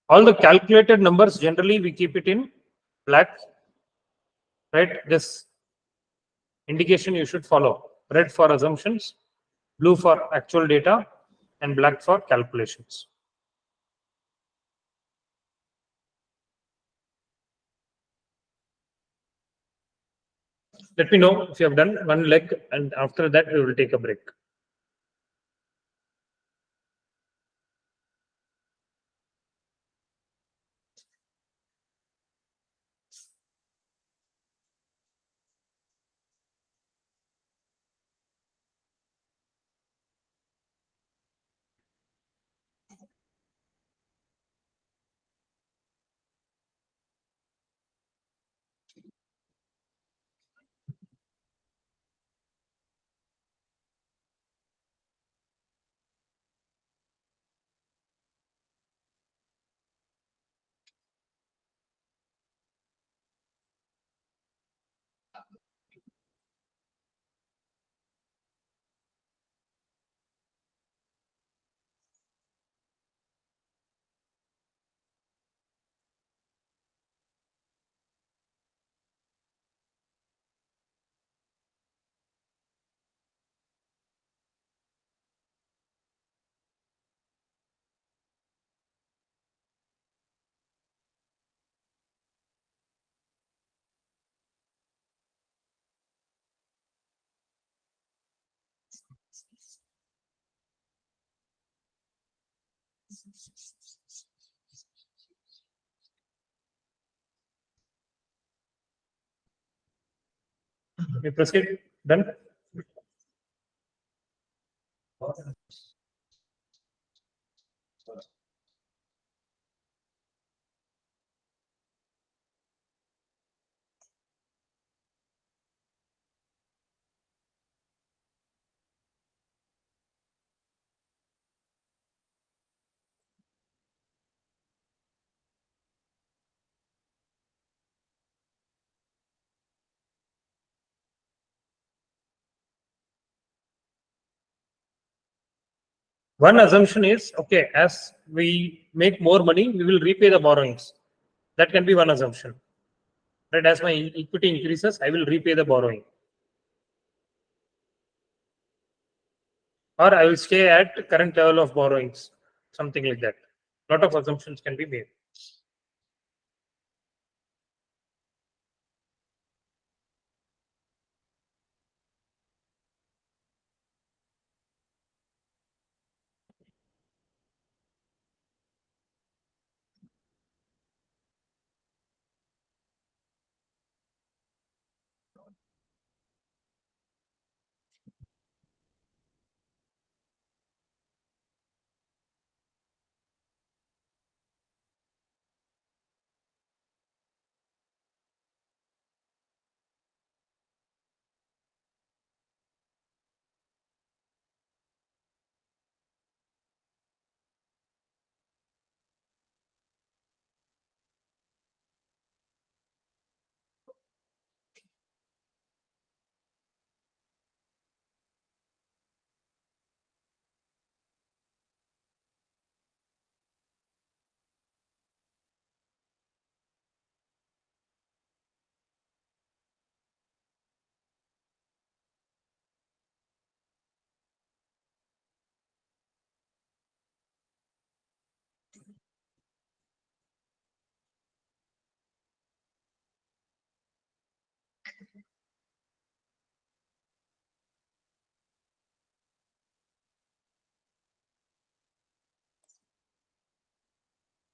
All the calculated numbers, generally we keep it in black, right? This indication you should follow. Red for assumptions, blue for actual data, and black for calculations. Let me know if you have done one leg, and after that we will take a break. We proceed. Done. One assumption is, okay, as we make more money, we will repay the borrowings. That can be one assumption. Right? As my equity increases, I will repay the borrowing. Or I will stay at current level of borrowings. Something like that. Lot of assumptions can be made.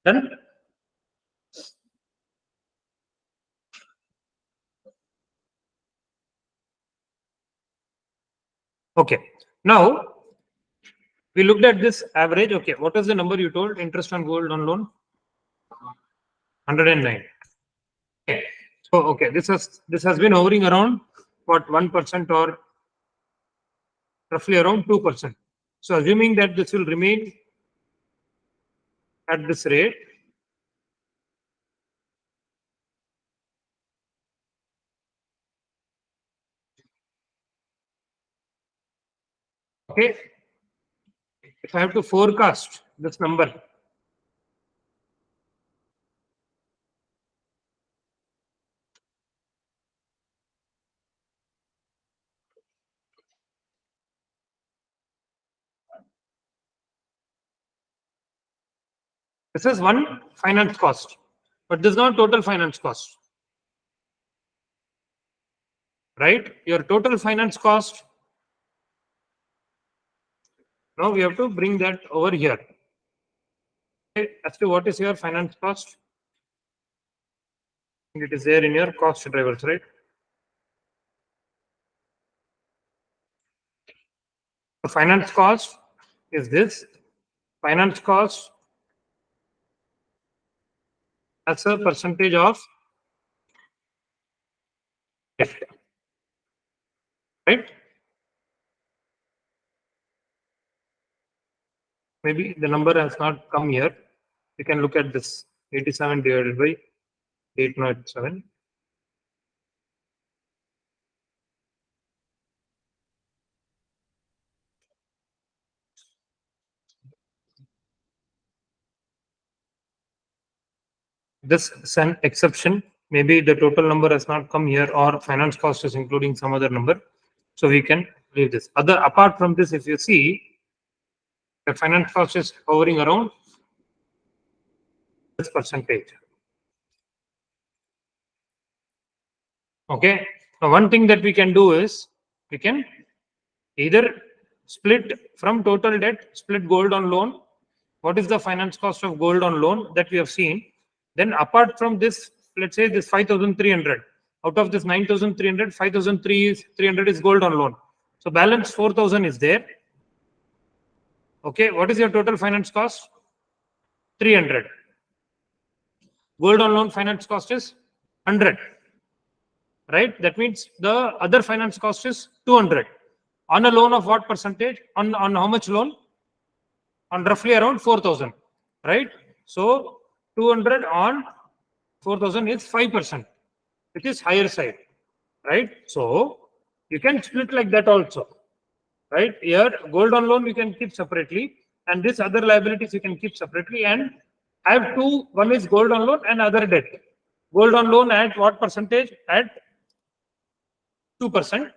Done. Okay. Now we looked at this average. Okay, what is the number you told? Interest on gold on loan? 109. Okay. So okay, this has been hovering around what 1% or roughly around 2%. So assuming that this will remain at this rate, okay, if I have to forecast this number, this is one finance cost, but this is not total finance cost, right? Your total finance cost, now we have to bring that over here. Okay, as to what is your finance cost? It is there in your cost drivers, right? The finance cost is this. Finance cost as a percentage of debt, right? Maybe the number has not come here. You can look at this 87 divided by 807. This is an exception. Maybe the total number has not come here, or finance cost is including some other number. So we can leave this. Apart from this, if you see, the finance cost is hovering around this percentage. Okay. Now, one thing that we can do is we can either split from total debt, split gold on loan. What is the finance cost of gold on loan that we have seen? Then apart from this, let's say this 5,300, Out of this 9,300, 5,300 is gold on loan. So balance 4,000 is there. Okay, what is your total finance cost? 300. Gold on loan finance cost is 100. Right? That means the other finance cost is 200. On a loan of what percentage? On how much loan? On roughly around 4,000. Right? So 200 on 4,000 is 5%, which is higher side. Right? So you can split like that also. Right? Here, gold on loan you can keep separately, and this other liabilities you can keep separately, and have two. One is gold on loan and other debt. Gold on loan at what percentage? At 2%.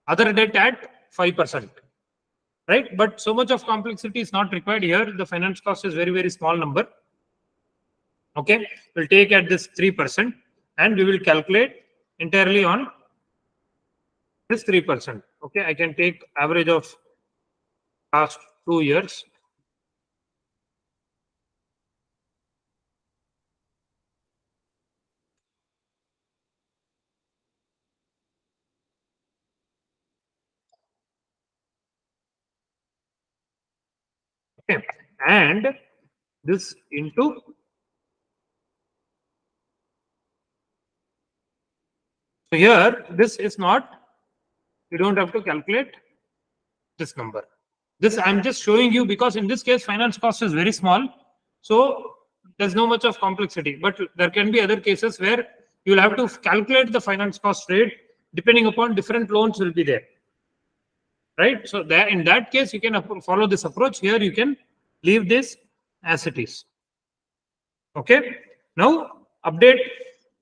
Other debt at 5%. Right? But so much of complexity is not required here. The finance cost is very, very small number. Okay, we'll take at this 3%, and we will calculate entirely on this 3%. Okay, I can take average of last 2 years. Okay, and this into so here this is not, you don't have to calculate this number. This I'm just showing you because in this case finance cost is very small, so there's no much of complexity. But there can be other cases where you will have to calculate the finance cost rate depending upon different loans will be there. Right? So that in that case you can follow this approach. Here you can leave this as it is. Okay. Now update.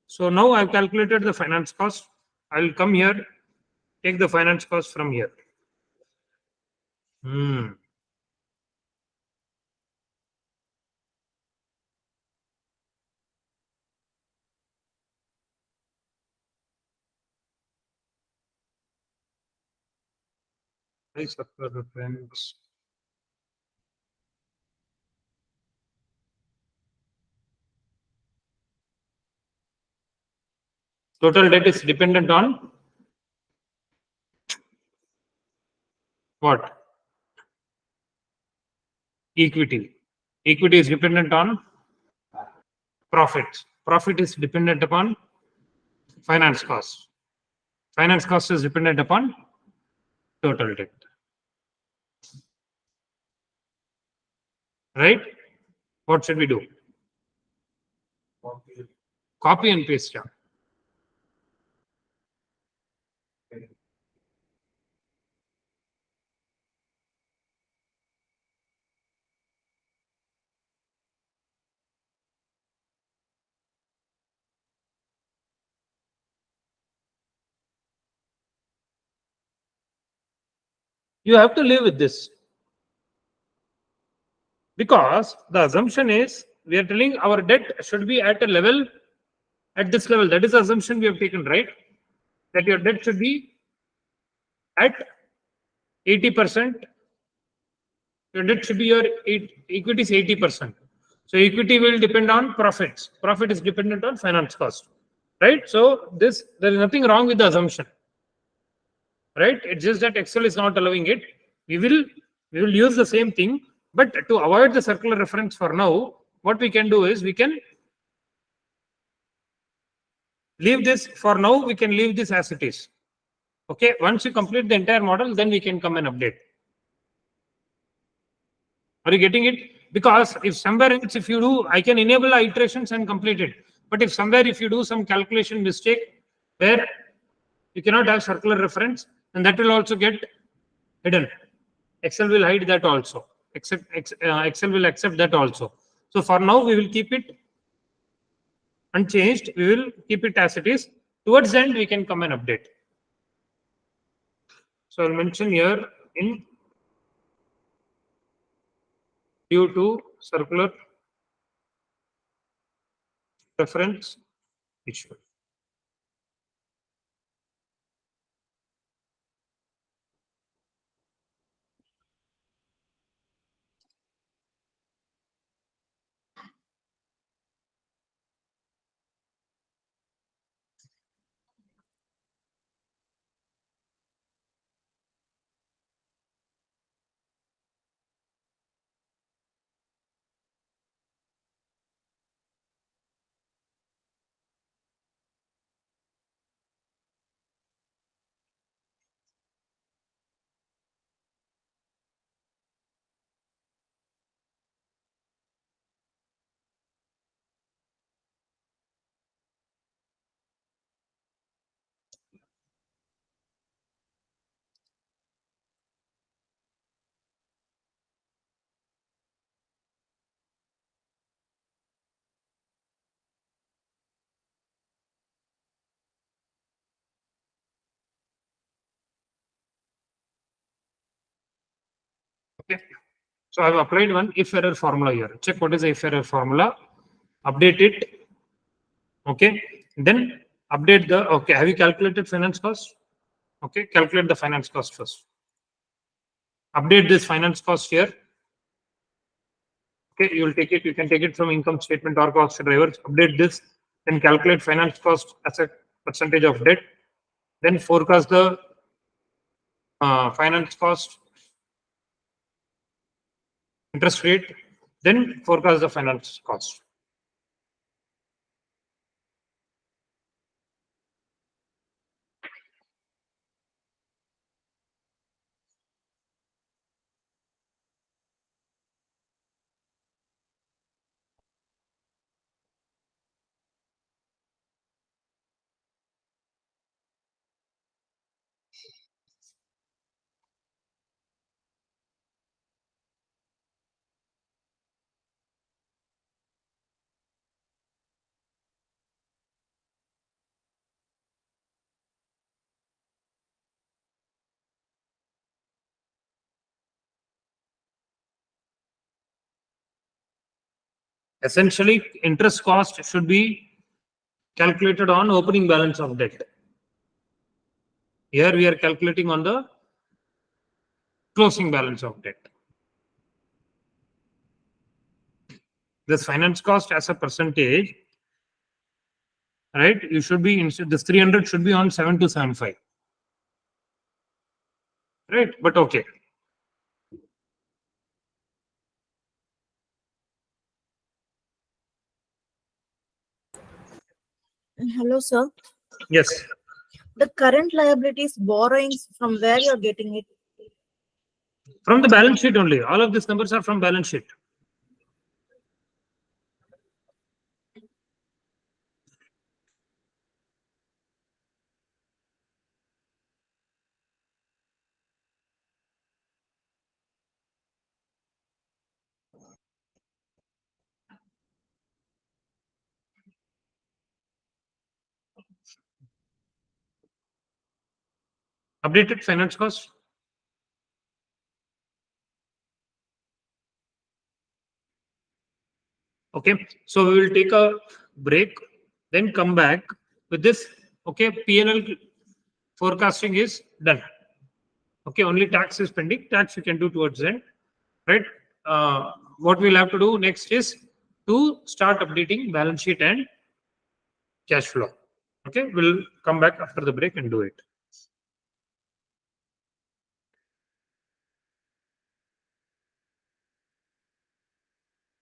So now I've calculated the finance cost. I'll come here, take the finance cost from here. Price of reference. Total debt is dependent on what? Equity. Equity is dependent on profits. Profit is dependent upon finance cost. Finance cost is dependent upon total debt. Right? What should we do? Copy and paste. Yeah. You have to live with this because the assumption is we are telling our debt should be at a level, at this level. That is the assumption we have taken, right? That your debt should be at 80%. Your debt should be your equity is 80%. So equity will depend on profits. Profit is dependent on finance cost, right? So this, there is nothing wrong with the assumption, right? It's just that Excel is not allowing it. We will use the same thing, but to avoid the circular reference for now, what we can do is we can leave this for now. We can leave this as it is. Okay. Once you complete the entire model, then we can come and update. Are you getting it? Because if somewhere else, if you do, I can enable iterations and complete it. But if somewhere, if you do some calculation mistake where you cannot have circular reference, then that will also get hidden. Excel will hide that also. Excel will accept that also. So for now, we will keep it unchanged. We will keep it as it is. Towards the end, we can come and update. So I'll mention here in due to circular reference issue. Okay. So I've applied one if error formula here. Check what is the if error formula. Update it. Okay. Then update the, okay. Have you calculated finance cost? Okay. Calculate the finance cost first. Update this finance cost here. Okay. You will take it. You can take it from income statement or cost drivers. Update this. Then calculate finance cost as a percentage of debt. Then forecast the finance cost interest rate. Then forecast the finance cost. Essentially, interest cost should be calculated on opening balance of debt. Here we are calculating on the closing balance of debt. This finance cost as a percentage, right? You should be, instead this 300 should be on 7275. Right? But okay. Hello, sir. Yes. The current liabilities borrowings, from where you're getting it? From the balance sheet only. All of these numbers are from balance sheet. Updated finance cost. Okay. So we will take a break, then come back with this. Okay. P&L forecasting is done. Okay. Only tax is pending. Tax you can do towards the end. Right. What we'll have to do next is to start updating balance sheet and cash flow. Okay. We'll come back after the break and do it.